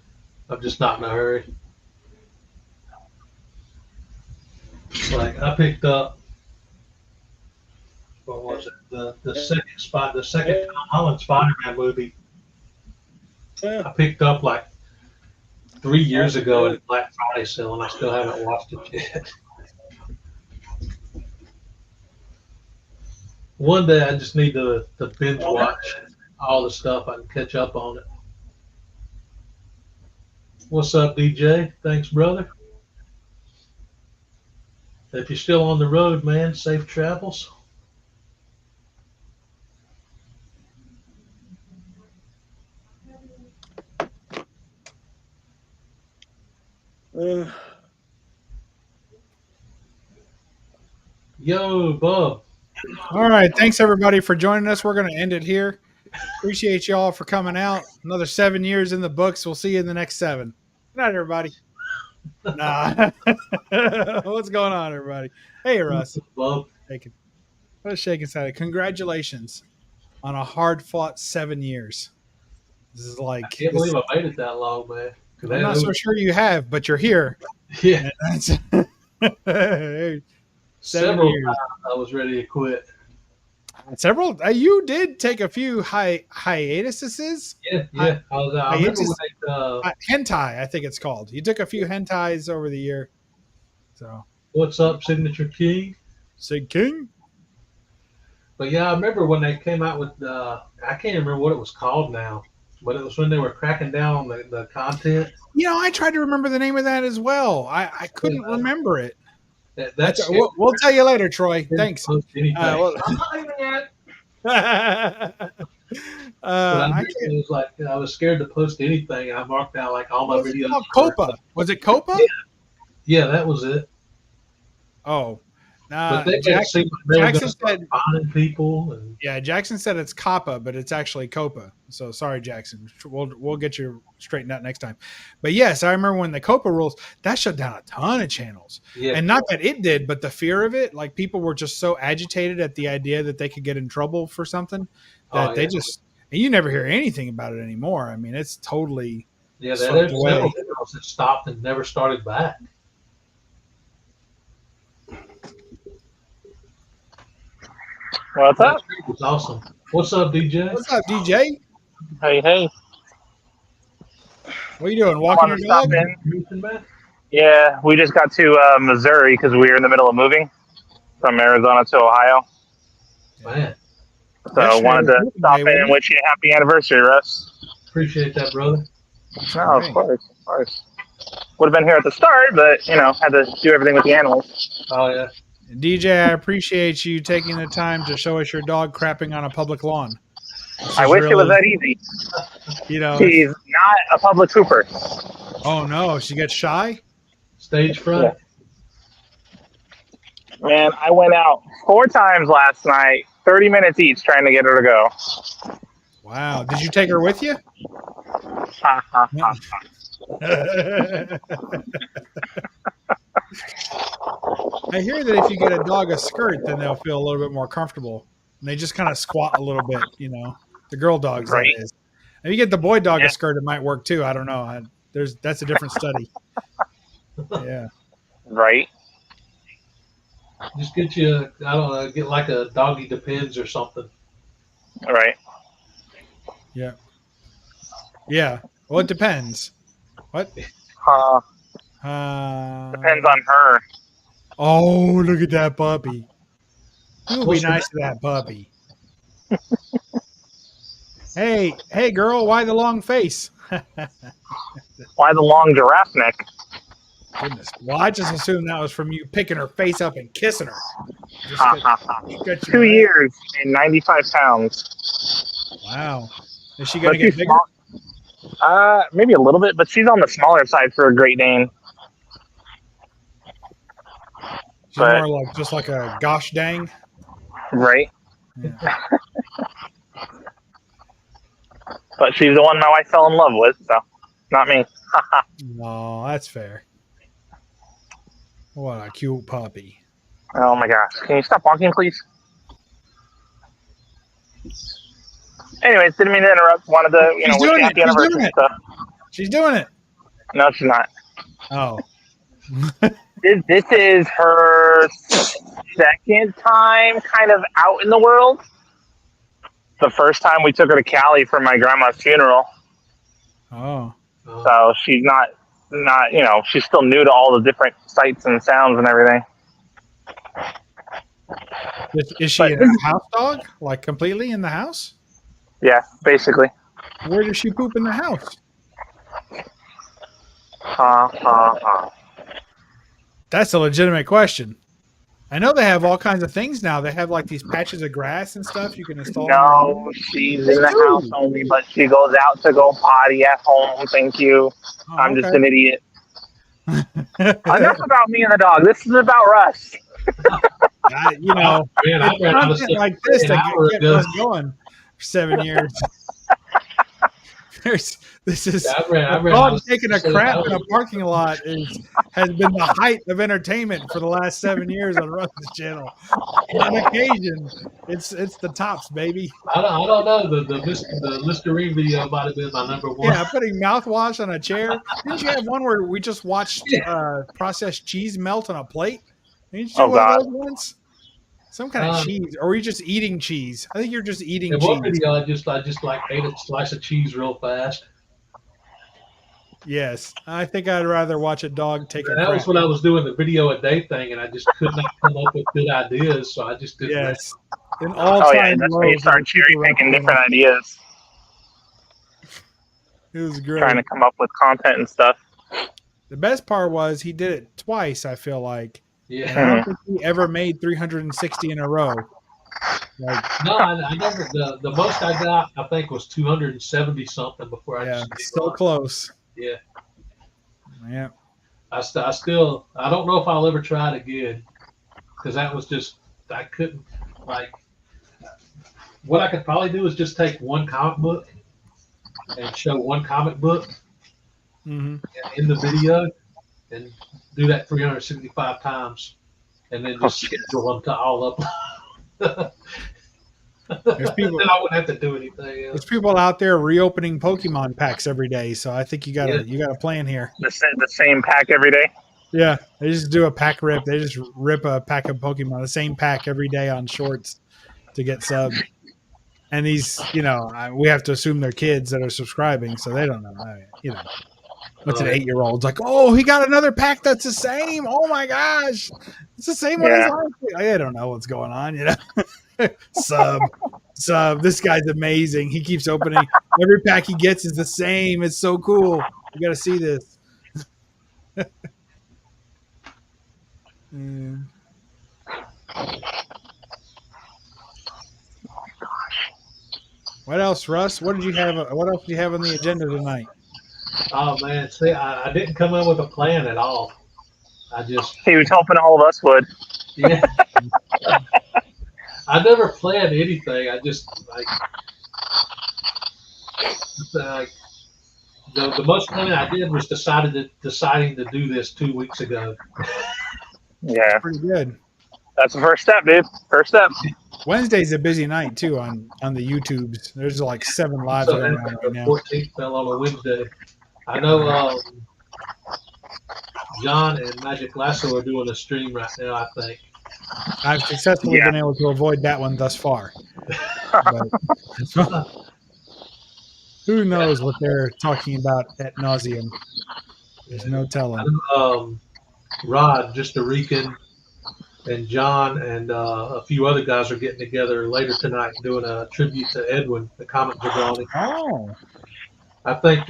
I'm just not in a hurry. Like I picked up what was it the second Yeah, Tom Holland Spider-Man movie. yeah, I picked up like 3 years ago yeah. at Black Friday sale, and I still haven't watched it yet. One day I just need to binge watch all the stuff. I can catch up on it. What's up, DJ? Thanks, brother. If you're still on the road, man, safe travels. Uh, Yo, Bub. All right. Thanks, everybody, for joining us. We're going to end it here. Appreciate y'all for coming out. Another 7 years in the books. We'll see you in the next 7. Good night, everybody. Nah. What's going on, everybody? Hey, Russ. Bub. Shaking. What a shaking side. Congratulations on a hard fought 7 years. This is like, I can't believe I made it that long, man. I'm not so sure you have, but you're here. Yeah. And that's 7 Several years. times I was ready to quit. Several. You did take a few hiatuses. Yeah. I remember when Hentai, I think it's called. You took a few hentais over the year. So, What's Up, Signature King. Sig King. But yeah, I remember when they came out with I can't remember what it was called now, but it was when they were cracking down on the content. I tried to remember the name of that as well. I couldn't remember it. That's we'll tell you later, Troy. Thanks. Post anything. Well, I'm not leaving yet. But I it can't. was like I was scared to post anything. I marked out like all my What was it videos. called? Copa. Was it Copa? Yeah, that was it. Oh, But they made it seem like they were going to Jackson start said, finding people. And yeah, Jackson said it's Kappa, but it's actually Copa. So sorry, Jackson. We'll get you straightened out next time. But yes, I remember when the Copa rules, that shut down a ton of channels. yeah, And not that it did, but the fear of it, like people were just so agitated at the idea that they could get in trouble for something that they just, and you never hear anything about it anymore. I mean, it's totally there's swept several away. videos that stopped and never started back. What's up? It was awesome. What's up, DJ? What's up, DJ? Hey. What are you doing? Walking your Stop dog? in. Anything, man? Yeah, we just got to Missouri because we were in the middle of moving from Arizona to Ohio. Man, So I wanted to stop in and wish you a happy anniversary, Russ. appreciate that, brother. No, of course. Would have been here at the start, but, had to do everything with the animals. Oh, yeah. DJ, I appreciate you taking the time to show us your dog crapping on a public lawn. I wish it was that easy. She's not a public trooper. Oh, no. She gets shy? Stage fright. Yeah. Man, I went out 4 times last night, 30 minutes each, trying to get her to go. Wow. Did you take her with you? I hear that if you get a dog a skirt, then they'll feel a little bit more comfortable. And they just kind of squat a little bit, The girl dogs, right. That is. If you get the boy dog a skirt, it might work too. I don't know. That's a different study. Yeah. Right. Just get you, I don't know, get like a doggy depends or something. Right. Yeah. Yeah. Well, it depends. What? Depends on her. Oh, look at that puppy. You'll be nice to that puppy. Hey, girl, why the long face? Why the long giraffe neck? Goodness. Well, I just assumed that was from you picking her face up and kissing her. Just 2 years and 95 pounds. Wow. Is she going to get bigger? Maybe a little bit, but she's on the smaller side for a Great Dane. She's more like just like a gosh dang. Right. Yeah. But she's the one my wife fell in love with, so not me. No, that's fair. What a cute puppy. Oh my gosh. Can you stop walking, please? Anyways, didn't mean to interrupt. Wanted to, wish you happy anniversary stuff. She's doing it. No, she's not. Oh. This is her second time kind of out in the world. The first time we took her to Cali for my grandma's funeral. Oh. So she's not, she's still new to all the different sights and sounds and everything. Is she a house dog? Like completely in the house? Yeah, basically. Where does she poop in the house? That's a legitimate question. I know they have all kinds of things now. They have like these patches of grass and stuff you can install. No, she's in the house only, but she goes out to go potty at home. Thank you. Oh, I'm just an idiot. Enough about me and the dog. This is about Russ. Content like this that kept us going for 7 years. This is dog taking a crap in a parking lot has been the height of entertainment for the last 7 years on Russ's channel. On occasion, it's the tops, baby. I don't know. The Listerine video might have been my number one. Yeah, putting mouthwash on a chair. Didn't you have one where we just watched processed cheese melt on a plate? Didn't you do one of those once? Some kind of cheese, or were you just eating cheese? I think you're just eating cheese. One video, I just like ate a slice of cheese real fast. Yes, I think I'd rather watch a dog take a crap. That was when I was doing the video a day thing, and I just could not come up with good ideas, so I just did. Yes, that's when you start cherry picking different ideas. It was great. Trying to come up with content and stuff. The best part was he did it twice. I feel like Yeah. And I don't think he ever made 360 in a row. Like, No, I never. The most I got, I think, was 270 something before I yeah, just gave so up. close. Yeah. Yeah. I still, I don't know if I'll ever try it again because that was just, I couldn't, like, what I could probably do is just take one comic book and show one comic book Mm-hmm. in the video and do that 365 times and then just schedule them to all up. There's people. Then I wouldn't have to do anything There's else. people out there reopening Pokemon packs every day, so I think you got Yeah. a plan here. The same pack every day. Yeah, they just do a pack rip. They just rip a pack of Pokemon, the same pack every day on shorts to get subbed. And these, we have to assume they're kids that are subscribing, so they don't know. What's an 8-year-old's like? Oh, he got another pack that's the same. Oh my gosh, it's the same one as Yeah. last week. I don't know what's going on. Sub. This guy's amazing. He keeps opening. Every pack he gets is the same. It's so cool. You got to see this. Mm. What else, Russ? What else do you have on the agenda tonight? Oh man, see, I didn't come up with a plan at all. I just, He was hoping all of us would. yeah. I never planned anything. I just like the most planning I did was deciding to do this 2 weeks ago. Yeah, Pretty good. that's the first step, dude. First step. Wednesday's a busy night too on the YouTubes. There's like 7 lives So going on right the now. 14th fell on a Wednesday. I know John and Magic Lasso are doing a stream right now, I think. I've successfully been able to avoid that one thus far. But who knows what they're talking about at nauseum? There's no telling. Rod, just a Rican, and John and a few other guys are getting together later tonight doing a tribute to Edwin, the comic jabroni. Oh, I think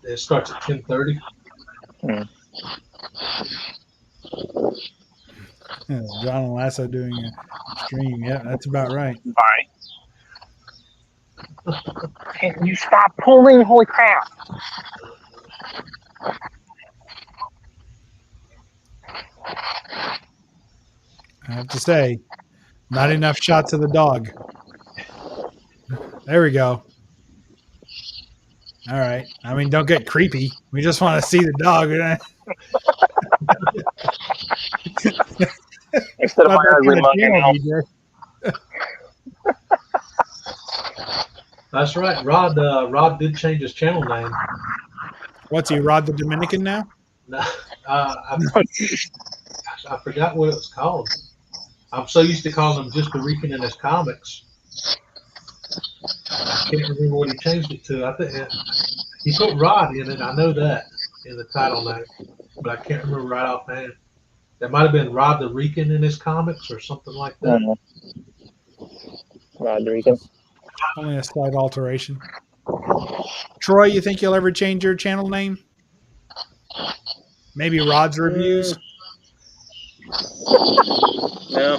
it starts at 10:30. John and Lasso doing a stream. Yeah, that's about right. Bye. Can you stop pulling? Holy crap. I have to say, not enough shots of the dog. There we go. All right. I mean, don't get creepy. We just want to see the dog. Instead of my ugly mug. That's right. Rod did change his channel name. What's he, Rod the Dominican now? No, I forgot what it was called. I'm so used to calling him just the Rican in his comics. I can't remember what he changed it to. I think he put Rod in it. I know that in the title name, but I can't remember right offhand. That might have been Rod the Rican in his comics or something like that. Rod the Rican. Only a slight alteration. Troy, you think you'll ever change your channel name? Maybe Rod's Reviews? No.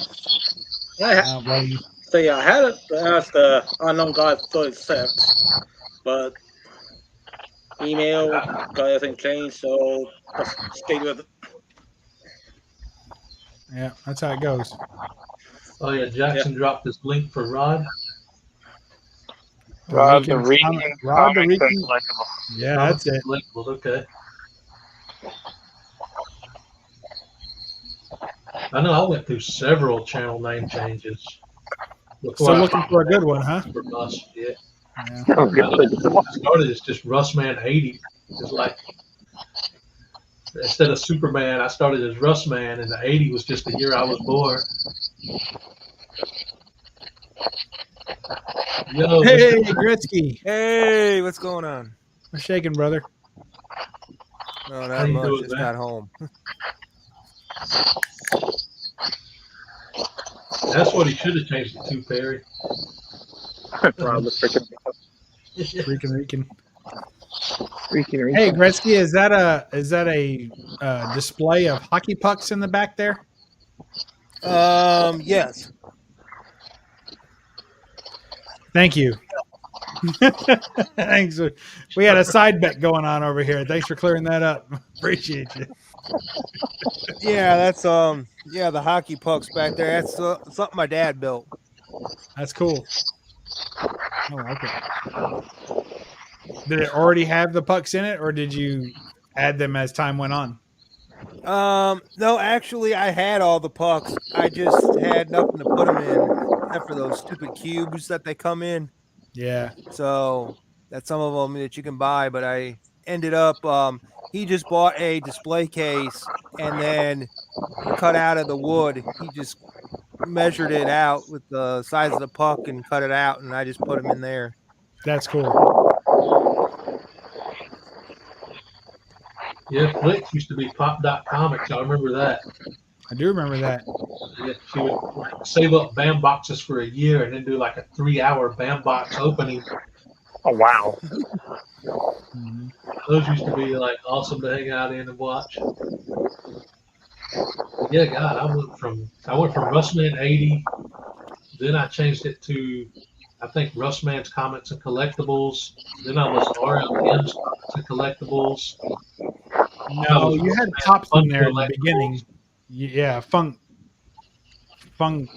I had it as the Unknown Guy 36, but email got everything changed, so just stayed with it. Yeah, that's how it goes. Oh yeah, Jackson dropped this link for Rod. Rod the Rican. Rod the Comics Rican. and collectibles. Yeah, that's it. Collectibles, okay. I know I went through several channel name changes. Still looking for a good one, huh? For Russ, yeah. Yeah. I started as just Russman 80. It's like instead of Superman, I started as Russman, and the 80 was just the year I was born. Yo, Hey, Gretzky. Hey, what's going on? We're shaking, brother. No, How not you much. doing, Just man? got home. that's what he should have changed it to, Perry. Rod the freaking. Freaking Rican. Hey, Gretzky, is that a display of hockey pucks in the back there? Yes. Thank you. Thanks. We had a side bet going on over here. Thanks for clearing that up. Appreciate you. Yeah, that's the hockey pucks back there. That's something my dad built. That's cool. I like it. Did it already have the pucks in it, or did you add them as time went on? No, actually, I had all the pucks. I just had nothing to put them in, except for those stupid cubes that they come in. Yeah. So that's some of them that you can buy. But I ended up, he just bought a display case and then cut out of the wood. He just measured it out with the size of the puck and cut it out, and I just put them in there. That's cool. Yeah, Flicks used to be Pop.Comics. I remember that. I do remember that. Yeah, she would like save up BAM boxes for a year and then do like a 3-hour BAM box opening. Oh wow. Mhm. Those used to be like awesome to hang out in and watch. Yeah, God, I went from Russman 80, then I changed it to I think Russman's Comics and Collectibles. Then I was RLM's Comics and Collectibles. No, you had Pops in there in the Collectibles. beginning. Yeah, Fun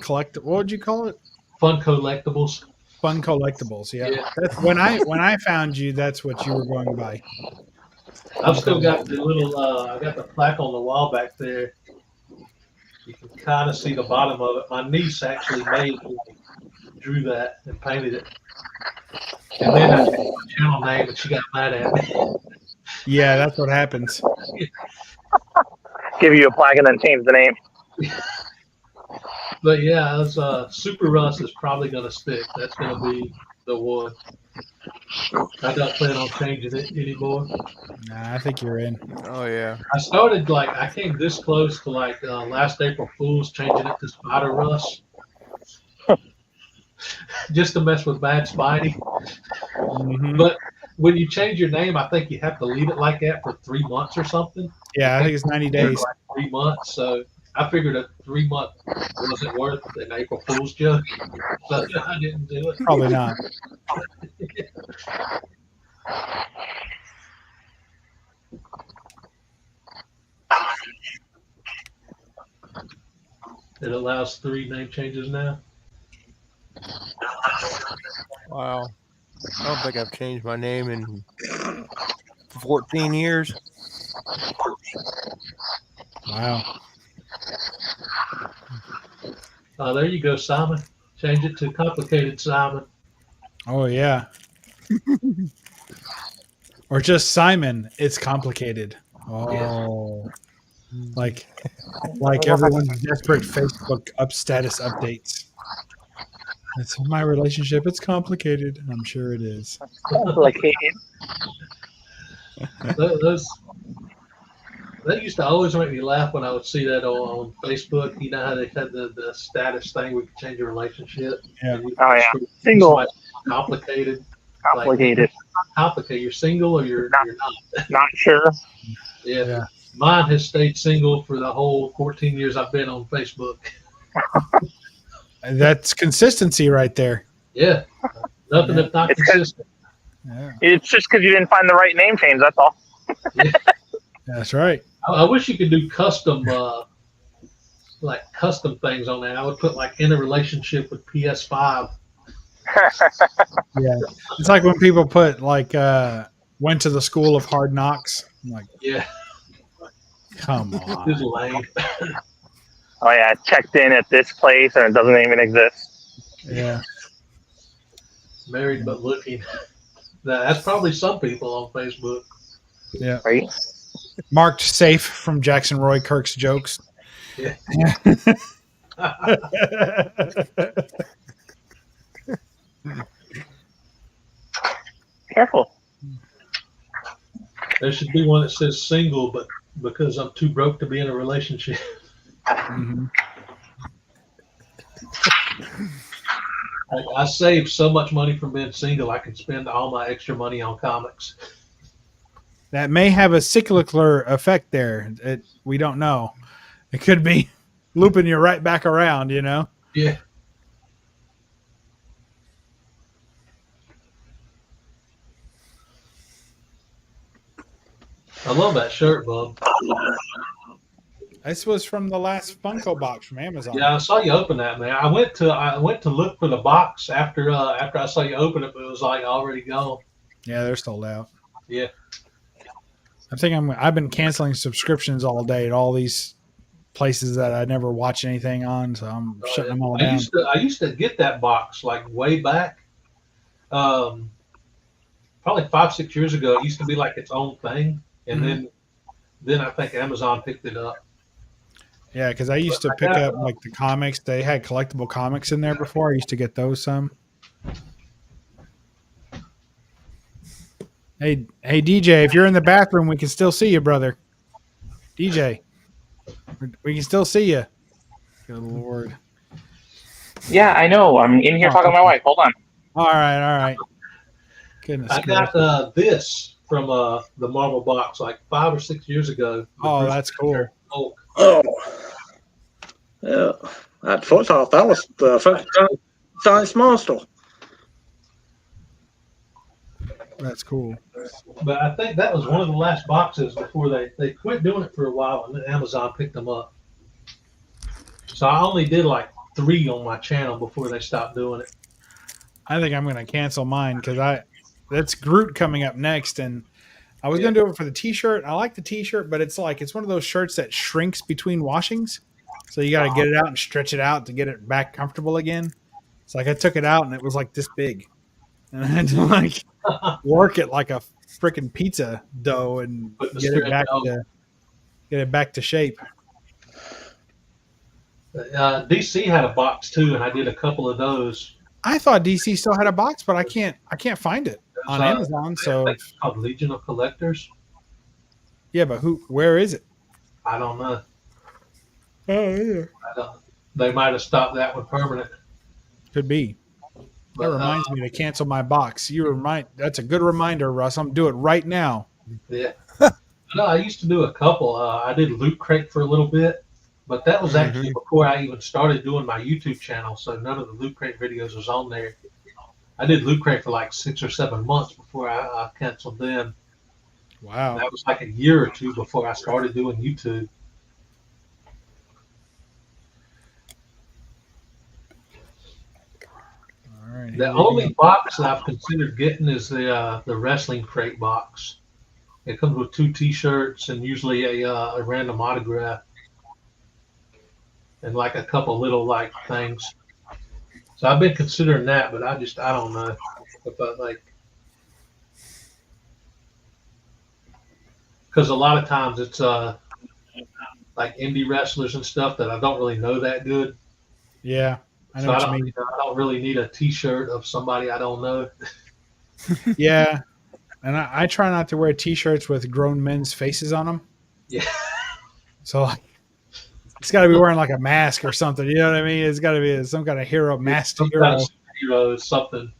Collect. What would you call it? Fun Collectibles. Fun Collectibles. Yeah. Yeah. That's when I found you. That's what you were going by. I've still got the little I got the plaque on the wall back there. You can kind of see the bottom of it. My niece actually drew that and painted it. And then I changed my channel name and she got mad at me. Yeah, that's what happens. Give you a plaque and then change the name. But yeah, it was, Super Russ is probably going to stick. That's going to be the one. I don't plan on changing it anymore. Nah, I think you're in. Oh yeah. I started I came this close to last April Fool's changing it to Spider Russ. Just to mess with Bad Spidey. Mhm. But when you change your name, I think you have to leave it like that for 3 months or something. Yeah, I think it's 90 days. Like 3 months. So I figured a 3 month wasn't worth an April Fool's joke. So I didn't do it. Probably not. It allows 3 name changes now. Wow. I don't think I've changed my name in 14 years. Wow. There you go, Simon. Change it to Complicated Simon. Oh yeah. Or just Simon. It's complicated. Oh. Like everyone's desperate Facebook status updates. It's my relationship. It's complicated. I'm sure it is. Complicated. Those that used to always make me laugh when I would see that on Facebook. You know how they had the status thing where you could change your relationship. Yeah. Oh yeah. Single. Complicated. Complicated. Complicated. You're single or you're not. Not sure. Yeah. Yeah. Mine has stayed single for the whole 14 years I've been on Facebook. That's consistency right there. Yeah. Nothing if not It's consistent. Yeah. It's just because you didn't find the right name change. That's all. That's right. I wish you could do custom custom things on that. I would put in a relationship with PS5. Yeah. It's like when people put went to the school of hard knocks. I'm like, Yeah. come This is on. lame. Oh yeah, checked in at this place and it doesn't even exist. Yeah. Married but looking. That's probably some people on Facebook. Yeah. Right? Marked safe from Jackson Roy Kirk's jokes. Yeah. Careful. There should be one that says single, but because I'm too broke to be in a relationship. Mhm. I saved so much money from being single, I can spend all my extra money on comics. that may have a cyclical effect there. We don't know. It could be looping you right back around, you know? Yeah. I love that shirt, Bub. This was from the last Funko box from Amazon. Yeah, I saw you open that, man. I went to look for the box after I saw you open it, but it was like already gone. Yeah, they're sold out. Yeah. I think I've been canceling subscriptions all day at all these places that I never watch anything on, so I'm shutting them all down. I used to get that box like way back. Probably 5-6 years ago. It used to be like its own thing, and then I think Amazon picked it up. Yeah, because I used to pick up like the comics. They had collectible comics in there before. I used to get those some. Hey, DJ, if you're in the bathroom, we can still see you, brother. DJ, we can still see you. Good Lord. Yeah, I know. I'm in here talking to my wife. Hold on. All right. Goodness. I got this from the Marvel box like 5 or 6 years ago. Oh, that's cool. Oh, yeah. At first off, that was the first Giant Monster. That's cool. But I think that was one of the last boxes before they quit doing it for a while, and then Amazon picked them up. So I only did like 3 on my channel before they stopped doing it. I think I'm going to cancel mine because that's Groot coming up next, and I was going to do it for the T-shirt. I like the T-shirt, but it's one of those shirts that shrinks between washings, so you got to get it out and stretch it out to get it back comfortable again. It's like I took it out and it was like this big, and I had to like work it like a freaking pizza dough and get it back to shape. DC had a box too, and I did a couple of those. I thought DC still had a box, but I can't find it on Amazon. So it's called Legion of Collectors. Yeah, but where is it? I don't know. Oh, yeah. They might have stopped that one permanent. Could be. That reminds me to cancel my box. That's a good reminder, Russ. I'm doing it right now. Yeah. No, I used to do a couple. I did Loot Crate for a little bit, but that was actually before I even started doing my YouTube channel, so none of the Loot Crate videos was on there. I did Loot Crate for like 6 or 7 months before I canceled them. Wow. And that was like a year or two before I started doing YouTube. All right. The only box that I've considered getting is the Wrestling Crate box. It comes with 2 T-shirts and usually a random autograph and like a couple little like things. So I've been considering that, but I don't know if I like, because a lot of times it's like indie wrestlers and stuff that I don't really know that good. Yeah, I know so what I you mean. I don't really need a T-shirt of somebody I don't know. Yeah, and I try not to wear T-shirts with grown men's faces on them. Yeah. So it's got to be wearing like a mask or something. You know what I mean? It's got to be some kind of hero masked hero. Hero something.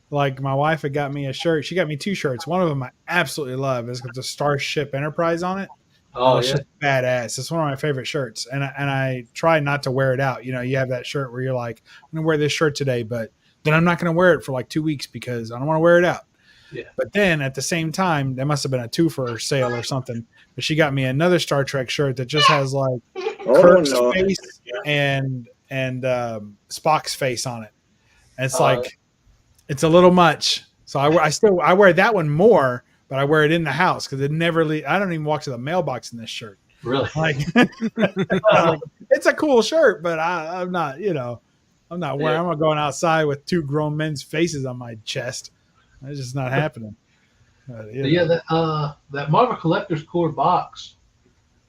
Like my wife had got me a shirt. She got me 2 shirts. One of them I absolutely love. It's got the Starship Enterprise on it. Oh, it's yeah. just badass. It's one of my favorite shirts, and I try not to wear it out. You know, you have that shirt where you're like, I'm gonna wear this shirt today, but then I'm not gonna wear it for like 2 weeks because I don't want to wear it out. Yeah. But then at the same time, there must have been a 2 for sale or something. But she got me another Star Trek shirt that just has like Kirk's face and Spock's face on it. And it's like it's a little much. So I wear that one more, but I wear it in the house because it never I don't even walk to the mailbox in this shirt. Really? Like, it's a cool shirt, but I'm not, I'm not wearing. I'm not going outside with 2 grown men's faces on my chest. It's just not happening. That Marvel Collector's Core box,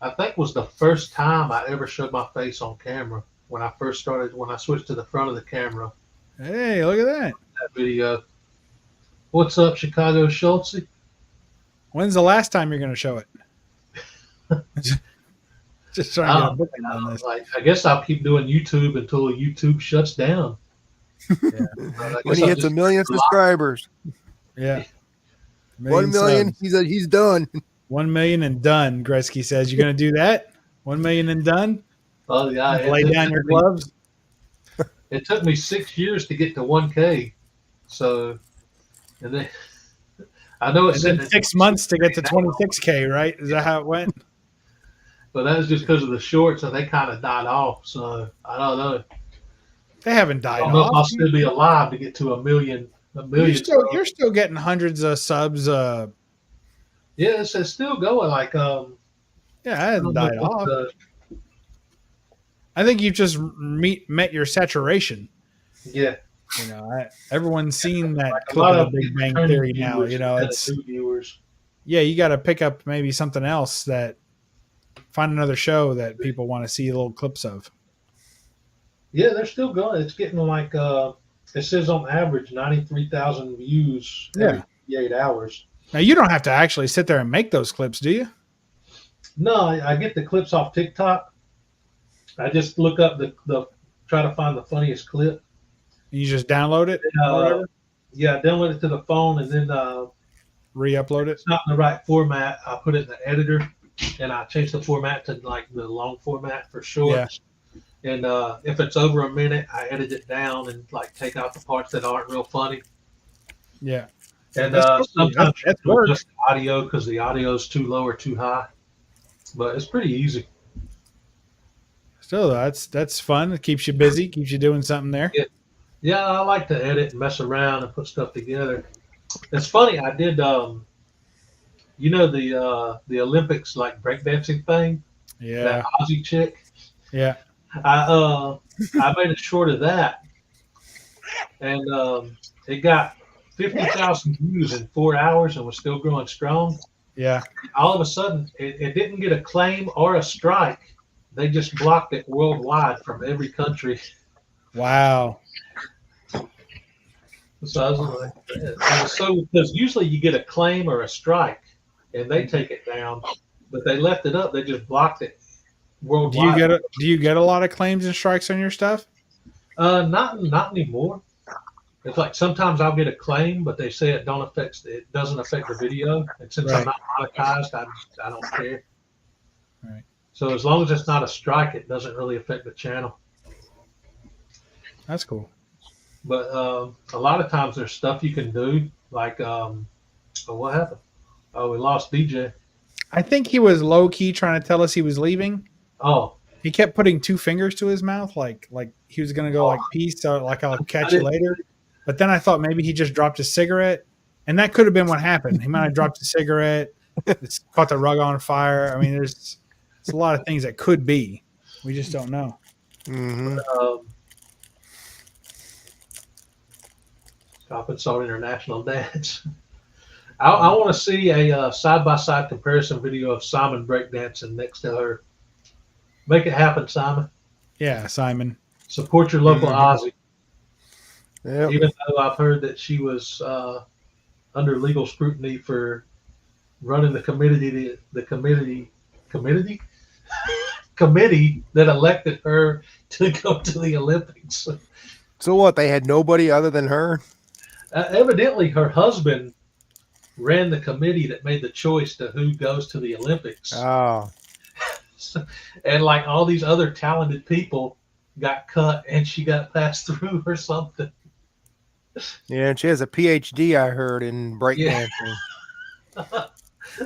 I think was the first time I ever showed my face on camera when I switched to the front of the camera. Hey, look at that. That video. What's up, Chicago Schultze? When's the last time you're going to show it? Just trying to get a booking on this. I guess I'll keep doing YouTube until YouTube shuts down. When he hits 1 million subscribers. Yeah. 1 million. subs. He's done. 1 million and done. Gretzky says, "You're going to do that? 1 million and done? Oh yeah, Lay down your gloves." It took me 6 years to get to 1K. So, and then I know it's And then 6 months to get to 26K, right? Is that how it went? but that was just because of the shorts, and they kind of died off. So I don't know. They haven't I died don't know if I'll off. still be alive to get to a million. You're still getting hundreds of subs. Yeah, it's still going. Like Yeah, it I hasn't don't know died what off. the- I think you've just met your saturation. yeah. You know, everyone's seen that Like a clip lot of of the Big Bang returning Theory now. viewers You know, instead of it's new viewers. yeah, you got to pick up maybe something else find another show that people want to see little clips of. Yeah, they're still going. It's getting like it says on average 93,000 views every 48 hours. Now you don't have to actually sit there and make those clips, do you? No, I get the clips off TikTok. I just look up the try to find the funniest clip. You just download it or whatever, Yeah, I download it to the phone, and then re-upload it. it's not in the right format. I put it in the editor, and I change the format to like the long format for shorts. And if it's over a minute, I edit it down and like take out the parts that aren't real funny. Yeah, And That's sometimes that's do work. just the audio because the audio is too low or too high. But it's pretty easy. Still, that's fun. It keeps you busy, keeps you doing something there. Yeah, I like to edit and mess around and put stuff together. It's funny. I did, you know, the Olympics like breakdancing thing. Yeah, That Aussie chick. yeah. I made a short of that, and it got 50,000 views in 4 hours and was still growing strong. Yeah. All of a sudden, it didn't get a claim or a strike. They just blocked it worldwide from every country. Wow. So I was like, because usually you get a claim or a strike, and they take it down, but they left it up. They just blocked it worldwide. Do you get a lot of claims and strikes on your stuff? Not anymore. It's like sometimes I'll get a claim, but they say it doesn't affect the video, and since I'm Right. not monetized, I don't care. Right. So as long as it's not a strike, it doesn't really affect the channel. That's cool. But a lot of times there's stuff you can do, like what happened? Oh, we lost DJ. I think he was low key trying to tell us he was leaving. Oh, He kept putting two fingers to his mouth, like he was gonna go like peace, or like I'll catch you later. But then I thought maybe he just dropped a cigarette, and that could have been what happened. He might have dropped a cigarette, it's caught the rug on fire. I mean, there's a lot of things that could be. We just don't know. Mm-hmm. Stop and Salt International Dance. I want to see a side-by-side comparison video of Simon breakdancing next to her. Make it happen, Simon. Yeah, Simon. Support your local Aussie. Yep. Even though I've heard that she was under legal scrutiny for running the committee that elected her to go to the Olympics. So what? They had nobody other than her? Evidently, her husband ran the committee that made the choice to who goes to the Olympics. Oh, And like all these other talented people got cut and she got passed through or something. yeah. And she has a PhD, I heard, in breakdancing.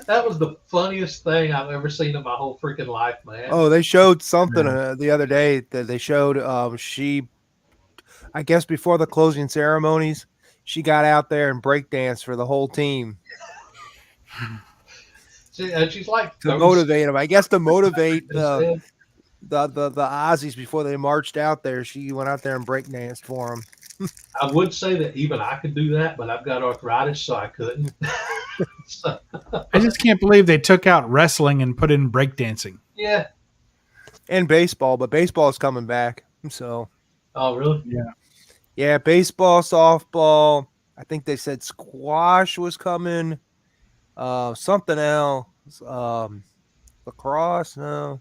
That was the funniest thing I've ever seen in my whole freaking life, man. Oh, they showed something the other day that they showed. She, I guess, before the closing ceremonies, she got out there and breakdanced for the whole team She's like to motivate them. I guess to motivate the said. Aussies before they marched out there. She went out there and breakdanced for them. I would say that even I could do that, but I've got arthritis, so I couldn't. So, I just can't believe they took out wrestling and put in breakdancing. yeah. And baseball, but baseball is coming back. So Oh, really? yeah, baseball, softball. I think they said squash was coming. Something else. Lacrosse. No.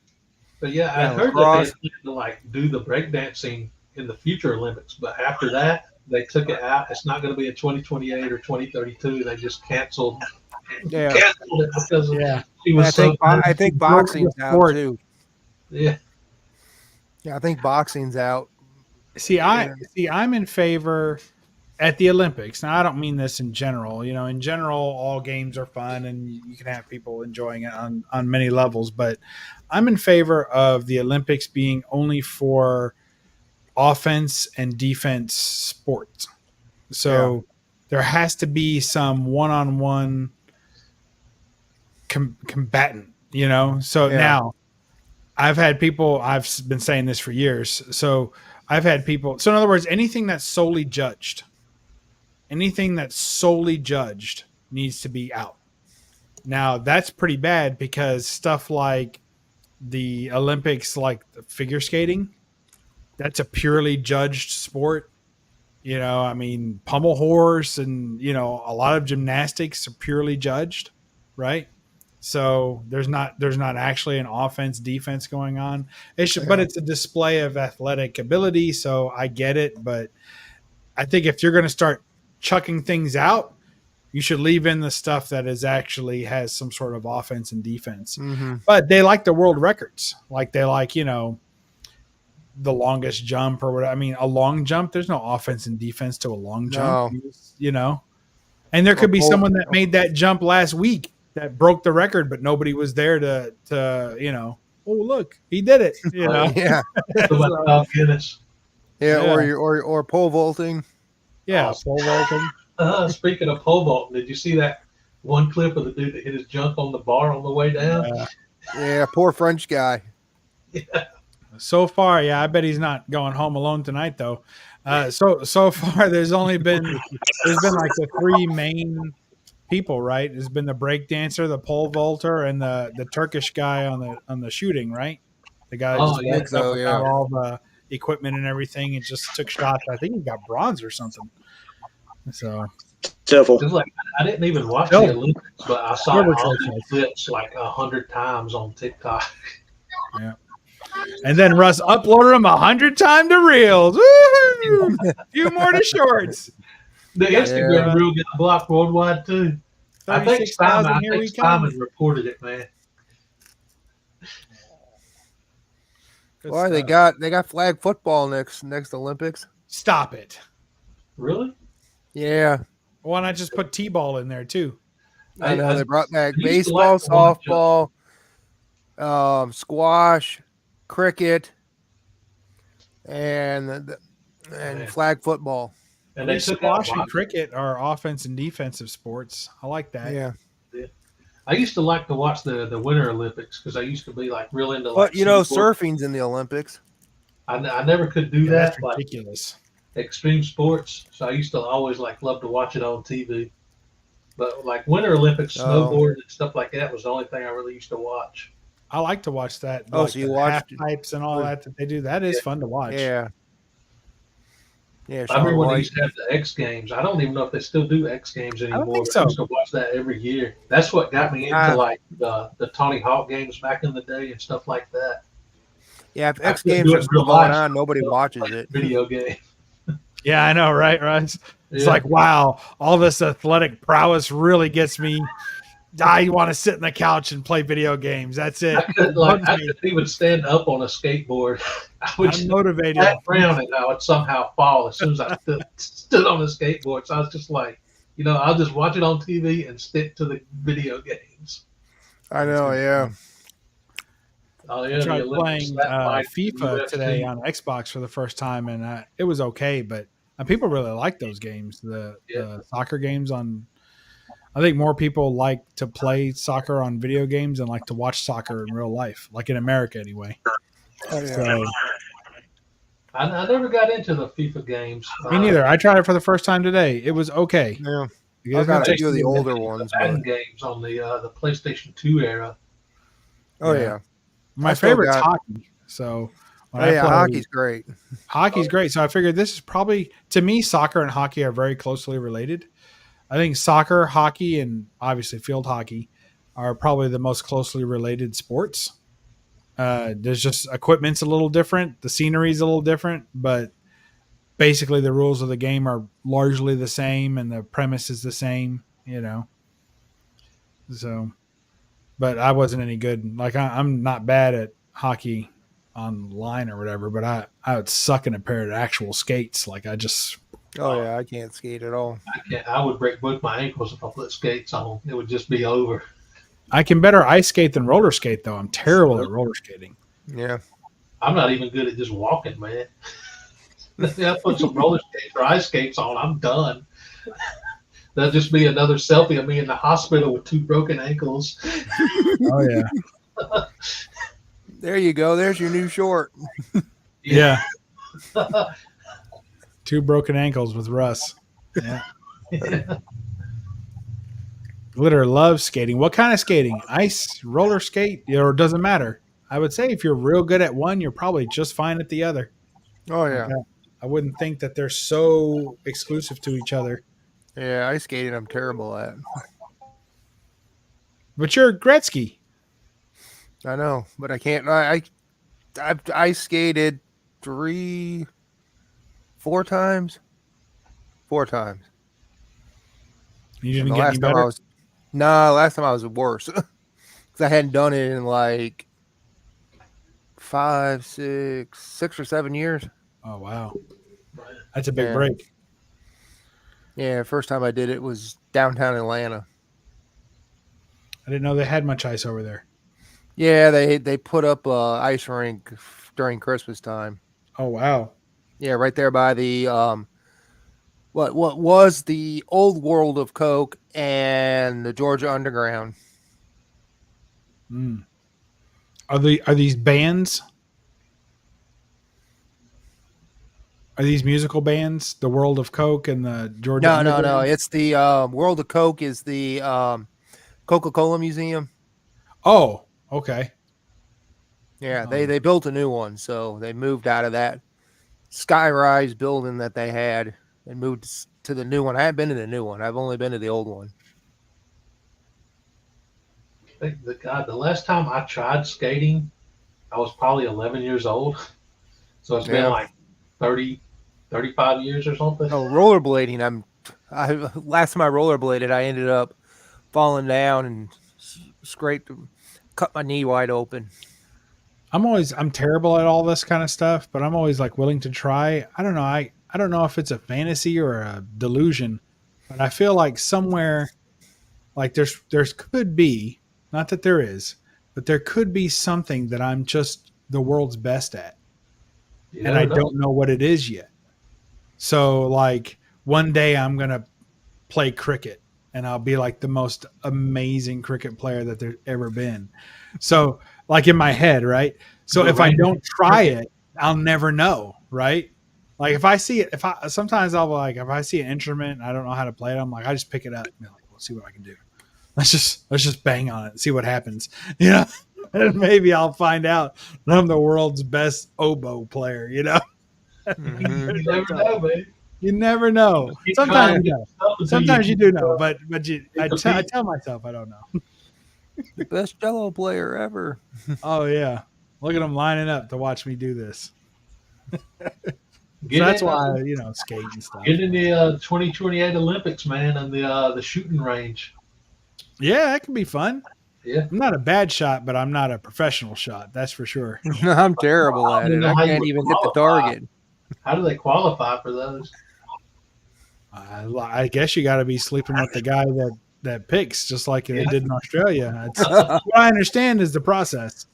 But yeah, I Yeah, heard that lacrosse. they had to like do the breakdancing in the future Olympics, but after that, they took it out. It's not going to be in 2028 or 2032. They just canceled Yeah. canceled it because she And was I so think good. I think broke the boxing's out sport. too. Yeah. Yeah, I think boxing's out. I'm in favor at the Olympics. Now I don't mean this in general. You know, in general, all games are fun and you can have people enjoying it on many levels. But I'm in favor of the Olympics being only for offense and defense sports. So there has to be some one-on-one combatant. You know. So now I've had people. I've been saying this for years. So I've had people. So in other words, anything that's solely judged needs to be out. Now that's pretty bad because stuff like the Olympics, like the figure skating, that's a purely judged sport. You know, I mean, pommel horse and, you know, a lot of gymnastics are purely judged, right? So there's not actually an offense defense going on. But it's a display of athletic ability. So I get it, but I think if you're going to start chucking things out, you should leave in the stuff that is actually has some sort of offense and defense. Mm-hmm. But they like the world records. Like they like, you know, the longest jump or whatever. I mean, a long jump, there's no offense and defense to a long jump, you know. And there could be someone that made that jump last week that broke the record, but nobody was there to you know, oh look, he did it. You know, Guinness. Or pole vaulting. Yeah, pole vaulting. Speaking of pole vaulting, did you see that one clip of the dude that hit his junk on the bar on the way down? Yeah, poor French guy. Yeah. So far, I bet he's not going home alone tonight though. So far there's been like the three main people, right? There's been the break dancer, the pole vaulter, and the Turkish guy on the shooting, right? The guy that just walked up without all the equipment and everything and just took shots. I think he got bronze or something. So like, I didn't even watch the Olympics, but I saw all these clips like 100 times on TikTok. Yeah. And then Russ uploaded them 100 times to Reels. Woo! A few more to Shorts. The Instagram reel gets blocked worldwide too. I think Simon reported it, man. Why they got flag football next Olympics? Stop it. Really? Yeah. Why not just put T-ball in there too? I know they brought back baseball, softball, squash, cricket, and flag football. And they squash and cricket are offense and defensive sports. I like that. Yeah. I used to like to watch the Winter Olympics because I used to be like real into. But you know, surfing's in the Olympics. I never could do that. That's ridiculous. Like extreme sports, so I used to always like love to watch it on TV. But like Winter Olympics, snowboard and stuff like that was the only thing I really used to watch. I like to watch that. Oh, like so you watch half pipes and all that they do. That is fun to watch. Yeah. Yeah, I remember when they used to have the X Games. I don't even know if they still do X Games anymore. I don't think so. I used to watch that every year. That's what got me into like the Tony Hawk games back in the day and stuff like that. Yeah, if X Games are still going on, nobody watches it. Video game. Yeah, I know, right, Russ? It's like, wow, all this athletic prowess really gets me. I want to sit on the couch and play video games. That's it. I couldn't even stand up on a skateboard. I'm motivated. Around and I would somehow fall as soon as I stood on a skateboard. So I was just like, I'll just watch it on TV and stick to the video games. I know, yeah. I tried playing FIFA today on Xbox for the first time, and it was okay, but people really like those games, the soccer games on. I think more people like to play soccer on video games than like to watch soccer in real life, like in America anyway. So, I never got into the FIFA games. Me neither. I tried it for the first time today. It was okay. Yeah, I got a few of the older ones. Games on the PlayStation 2 era. Oh yeah. My favorite's hockey. So hockey's great. Hockey's great. So I figured this is probably, to me, soccer and hockey are very closely related. I think soccer, hockey, and obviously field hockey are probably the most closely related sports. There's just equipment's a little different. The scenery's a little different, but basically the rules of the game are largely the same and the premise is the same, So, but I wasn't any good. Like I'm not bad at hockey online or whatever, but I would suck in a pair of actual skates. Like I just Oh yeah, I can't skate at all. I would break both my ankles if I put skates on. It would just be over. I can better ice skate than roller skate though. I'm terrible at roller skating. Yeah. I'm not even good at just walking, man. I put some roller skates or ice skates on, I'm done. That'll just be another selfie of me in the hospital with 2 broken ankles. Oh yeah. There you go. There's your new short. Yeah. 2 broken ankles with Russ. Yeah. Glitter loves skating. What kind of skating? Ice, roller skate, or it doesn't matter. I would say if you're real good at one, you're probably just fine at the other. Oh yeah. I wouldn't think that they're so exclusive to each other. Yeah, ice skating I'm terrible at. But you're Gretzky. I know, but I can't. I skated 4 times. 4 times. You And didn't the get any last time better? last time I was worse because I hadn't done it in like 5, 6 or 7 years. Oh wow, that's a big Yeah. break. Yeah, first time I did it was downtown Atlanta. I didn't know they had much ice over there. Yeah, they put up a ice rink during Christmas time. Oh wow. Yeah, right there by the what was the old World of Coke and the Georgia Underground. Mm. Are these bands? Are these musical bands? The World of Coke and the Georgia? No. Underground? It's the World of Coke is the Coca-Cola Museum. Oh, okay. Yeah, they built a new one, so they moved out of that skyrise building that they had and moved to the new one. I haven't been to the new one. I've only been to the old one. The last time I tried skating, I was probably 11 years old. So it's been Yeah. like 30, 35 years or something. Oh, rollerblading. Last time I rollerbladed, I ended up falling down and cut my knee wide open. I'm terrible at all this kind of stuff, but I'm always like willing to try. I don't know. I don't know if it's a fantasy or a delusion, but I feel like somewhere like there's could be, not that there is, but there could be something that I'm just the world's best at. You And I never know. don't know what it is yet. So like one day I'm going to play cricket and I'll be like the most amazing cricket player that there's ever been. So like in my head, right? So if I don't try it, I'll never know, right? Like if I see it, sometimes I'll like, if I see an instrument and I don't know how to play it, I'm like, I just pick it up and be like, let's see what I can do. Let's just bang on it and see what happens. You know? And maybe I'll find out that I'm the world's best oboe player, you know? Mhm. You never know, man. You never know. Keep Sometimes trying you to know. stuff until Sometimes you do know, but I compete. tell myself I don't know. The best Jello player ever. Oh yeah, look at them lining up to watch me do this. Get So that's in, why skate and stuff. Get in the 2028 Olympics, man, and the shooting range. Yeah, that can be fun. Yeah. I'm not a bad shot, but I'm not a professional shot. That's for sure. I'm terrible I at don't it. know I how you can't would even hit the qualify. target. How do they qualify for those? I guess you got to be sleeping with the guy that picks, just like they did in Australia. That's what I understand is the process.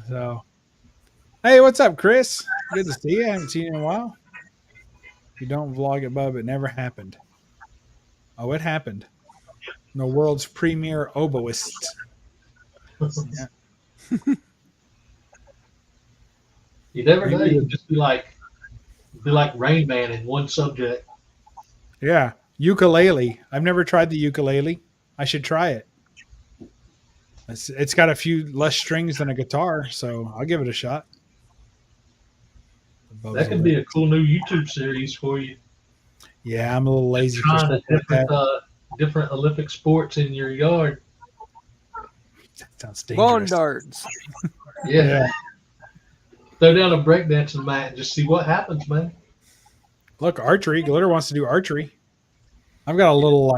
So, hey, what's up, Chris? Good to see you. I haven't seen you in a while. If you don't vlog it, bub, it never happened. Oh, it happened. The world's premier oboist. Yeah. You never know. You can just be like Rain Man in one subject. Yeah. Ukulele. I've never tried the ukulele. I should try it. It's got a few less strings than a guitar, so I'll give it a shot. That could be a cool new YouTube series for you. Yeah, I'm a little lazy for Trying stuff the like that. different Olympic sports in your yard. That sounds Lawn dangerous. darts. Yeah. Yeah. Throw down a breakdancing mat and just see what happens, man. Look, archery. Glitter wants to do archery. I've got a little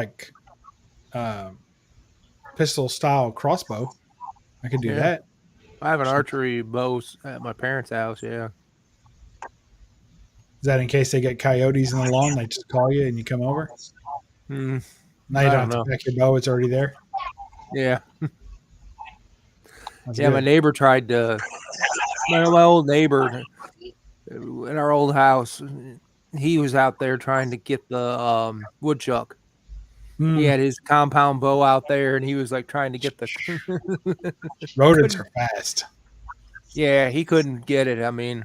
pistol style crossbow. I could do Yeah. that. I have an archery bow at my parents' house. Yeah. Is that in case they get coyotes in the lawn? They just call you and you come over. Mm, Now you I don't don't have know. to pack your bow; it's already there. Yeah. That's Yeah. good. My neighbor tried to. My old neighbor in our old house. He was out there trying to get the woodchuck. Hmm. He had his compound bow out there, and he was like trying to get the. Rodents are fast. Yeah, he couldn't get it. I mean,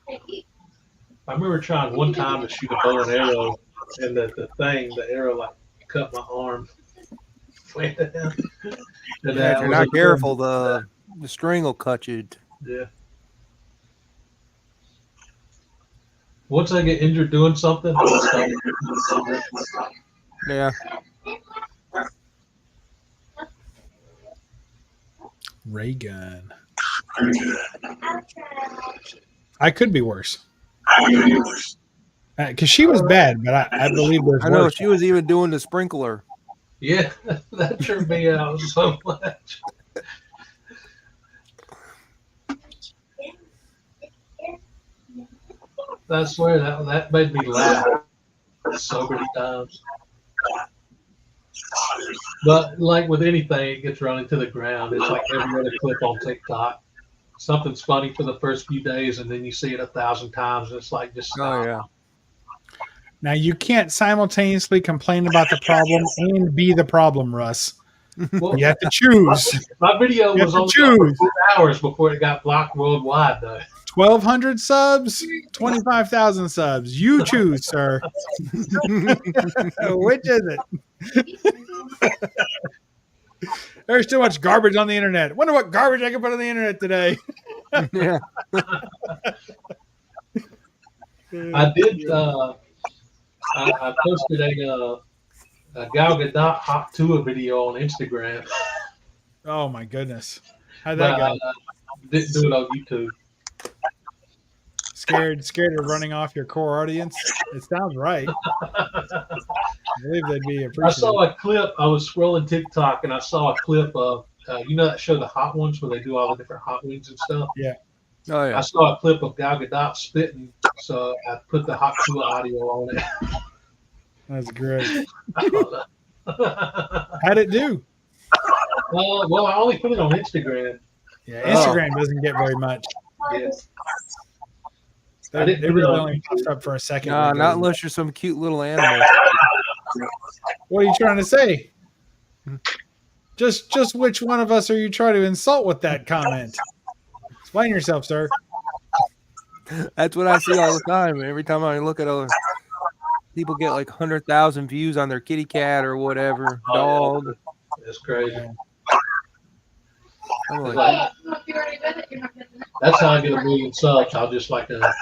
I remember trying one time to shoot a bow and arrow, and the arrow like cut my arm. Went down. And yeah, if that you're was not a- careful, the string will cut you. Yeah. Once I get injured doing something, I'll stop. Yeah. Ray gun. I could be worse. Because she was bad, but I believe there's I know worse. she was even doing the sprinkler. Yeah, that tripped me out so much. I swear that made me laugh so many times. But like with anything, it gets run into the ground. It's like every other clip on TikTok. Something's funny for the first few days, and then you see it 1,000 times. And it's like just stop. Oh yeah. Now you can't simultaneously complain about the problem and be the problem, Russ. Well, You have to choose. my video You have was to only up for choose. 4 hours before it got blocked worldwide, though. 1,200 subs, 25,000 subs. You choose, sir. Which is it? There's too much garbage on the internet. Wonder what garbage I can put on the internet today. Yeah. I did. I posted a Gal Gadot Hot Tour video on Instagram. Oh my goodness. How'd that But go? didn't do it on YouTube. Scared of running off your core audience? It sounds right. I believe they'd be I appreciative. saw a clip. I was scrolling TikTok and I saw a clip of you know that show, The Hot Ones, where they do all the different hot wings and stuff. Oh I yeah. saw a clip of Gal Gadot spitting, so I put the Hot Tour audio on it. That's great. I thought that- How'd it do? well, I only put it on Instagram. Yeah, Instagram doesn't get very much. Yeah. I didn't It put it really on only YouTube. pops up for a second. Nah, It not goes- unless you're some cute little animal. What are you trying to say? Just which one of us are you trying to insult with that comment? Explain yourself, sir. That's what I see all the time. Every time I look at other people get like 100,000 views on their kitty cat or whatever, Oh, dog. It's crazy. I'm It's like, like, that's how I get 1 million subs. I'll just like adopt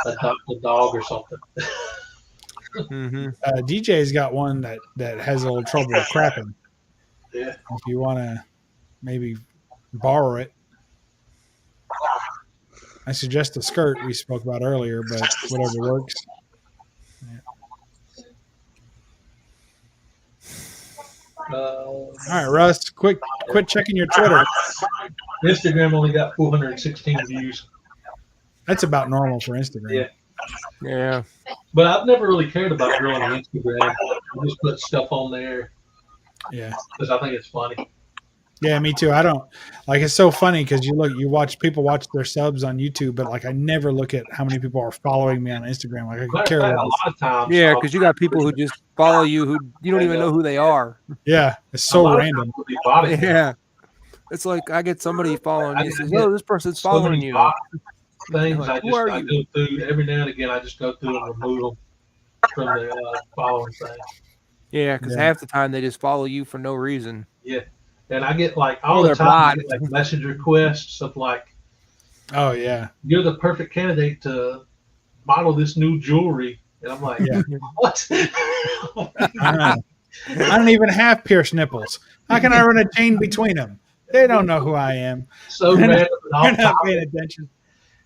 a dog or something. mm-hmm. DJ's got one that has a little trouble crapping. Yeah. If you want to maybe borrow it, I suggest the skirt we spoke about earlier, but whatever works. All right, Russ, quit checking your Twitter. Instagram only got 416 views. That's about normal for Instagram. Yeah. Yeah. But I've never really cared about growing on Instagram. I just put stuff on there Yeah. because I think it's funny. Yeah, me too. I don't like it's so funny because you watch people watch their subs on YouTube, but like I never look at how many people are following me on Instagram. Like I could Matter care of fact, a less. lot of times, Yeah, because you got people who just follow you who you don't even know who they are. Yeah, it's a so lot of random. times it'll be bot accounts. Yeah. It's like I get somebody following I me and just says, get "Oh, this person's So following many you." bot things. Like, who are I you? go through every now and again. I just go through and remove them from the following thing. Yeah, because Yeah. half the time they just follow you for no reason. And I get like all Oh, the they're time I bot. get, like message requests of like, Oh yeah, you're the perfect candidate to model this new jewelry. And I'm like, Yeah. what? I know. I don't even have pierced nipples. How can I run a chain between them? They don't know who I am. So random and They're off not topic. paying attention.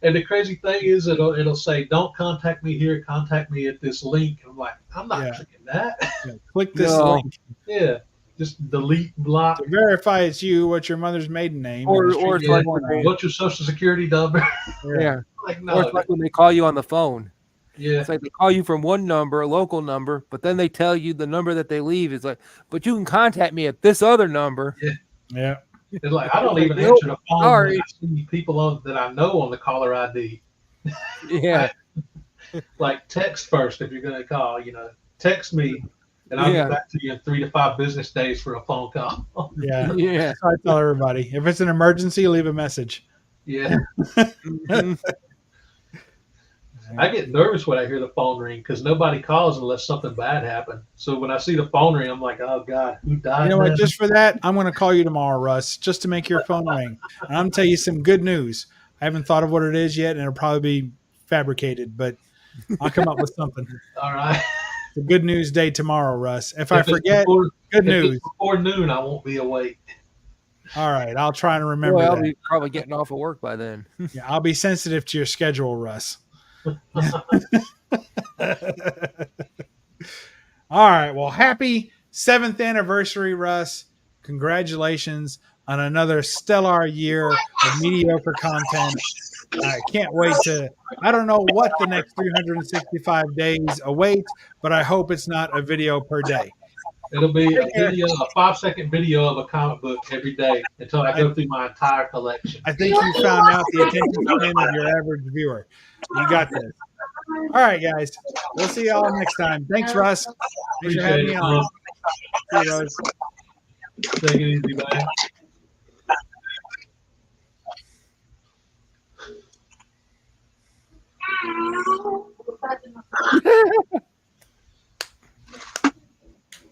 And the crazy thing is, it'll say, "Don't contact me here. Contact me at this link." I'm like, I'm not Yeah. clicking that. Yeah, click this No. link. Yeah, just delete, block. To verify it's you, what's your mother's maiden name? Or and the or street it's like you're when born on. What's your social security number? yeah. Like, Or no. it's like when they call you on the phone. Yeah. It's like they call you from one number, a local number, but then they tell you the number that they leave is like, but you can contact me at this other number. Yeah. It's like I don't even Nope, answer the phone sorry. when I see people on that I know on the caller ID. Yeah. Like text first if you're gonna call, text me and I'll Yeah. get back to you in 3 to 5 business days for a phone call. Yeah. Yeah. So I tell everybody, if it's an emergency, leave a message. Yeah. Mhm. I get nervous when I hear the phone ring because nobody calls unless something bad happened. So when I see the phone ring, I'm like, oh God, who died? You know what? now? Just for that, I'm going to call you tomorrow, Russ, just to make your phone ring. And I'm going to tell you some good news. I haven't thought of what it is yet, and it'll probably be fabricated, but I'll come up with something. All right. It's a good news day tomorrow, Russ. If I If it's forget, before- good if it's news. before noon, I won't be awake. All right. I'll try and remember Boy, I'll that. be probably getting off of work by then. Yeah, I'll be sensitive to your schedule, Russ. All right. Well, happy 7th anniversary, Russ. Congratulations on another stellar year of mediocre content. I can't wait to, I don't know what the next 365 days awaits, but I hope it's not a video per day. It'll be a 5-second video of a comic book every day until I go through my entire collection. I think you found out the attention span of your average viewer. You got this. All right, guys. We'll see y'all next time. Thanks, Russ. Thanks for having me on. See you, Rose. Take it easy, man.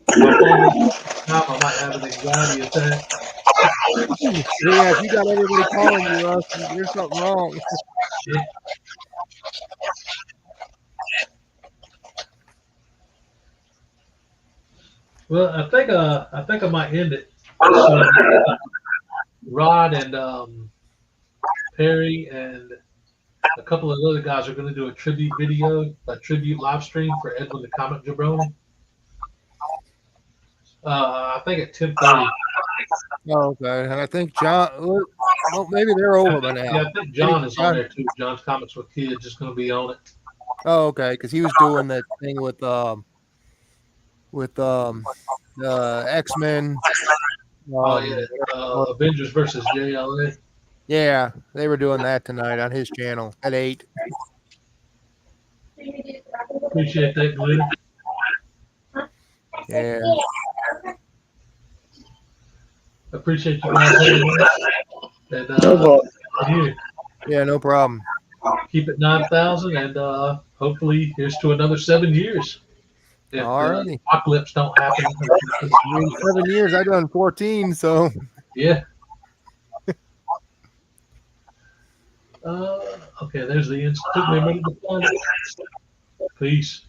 I might have an anxiety attack. Yeah, if you got everybody calling you, Russ, there's something wrong. Well, I think I might end it. Rod and Perry and a couple of other guys are going to do a tribute video, a tribute live stream for Edwin the Comic Jabroni. I think at 10:30. Oh, okay. And I think John, well, maybe they're over by now. Yeah, I think John is on there too. John's Comics with Kids is going to be on it. Oh, okay, because he was doing that thing with X-Men. Oh yeah, Avengers versus JLA. Yeah, they were doing that tonight on his channel at 8. Appreciate that, Glenn. Yeah. Appreciate you guys having me. And here, Yeah, no problem. keep it 9,000, and hopefully here's to another 7 years. If Alrighty. the apocalypse don't happen. I mean, 7 years, I've done 14, so. Yeah. Okay, there's the end. Took me a minute to find it. Peace.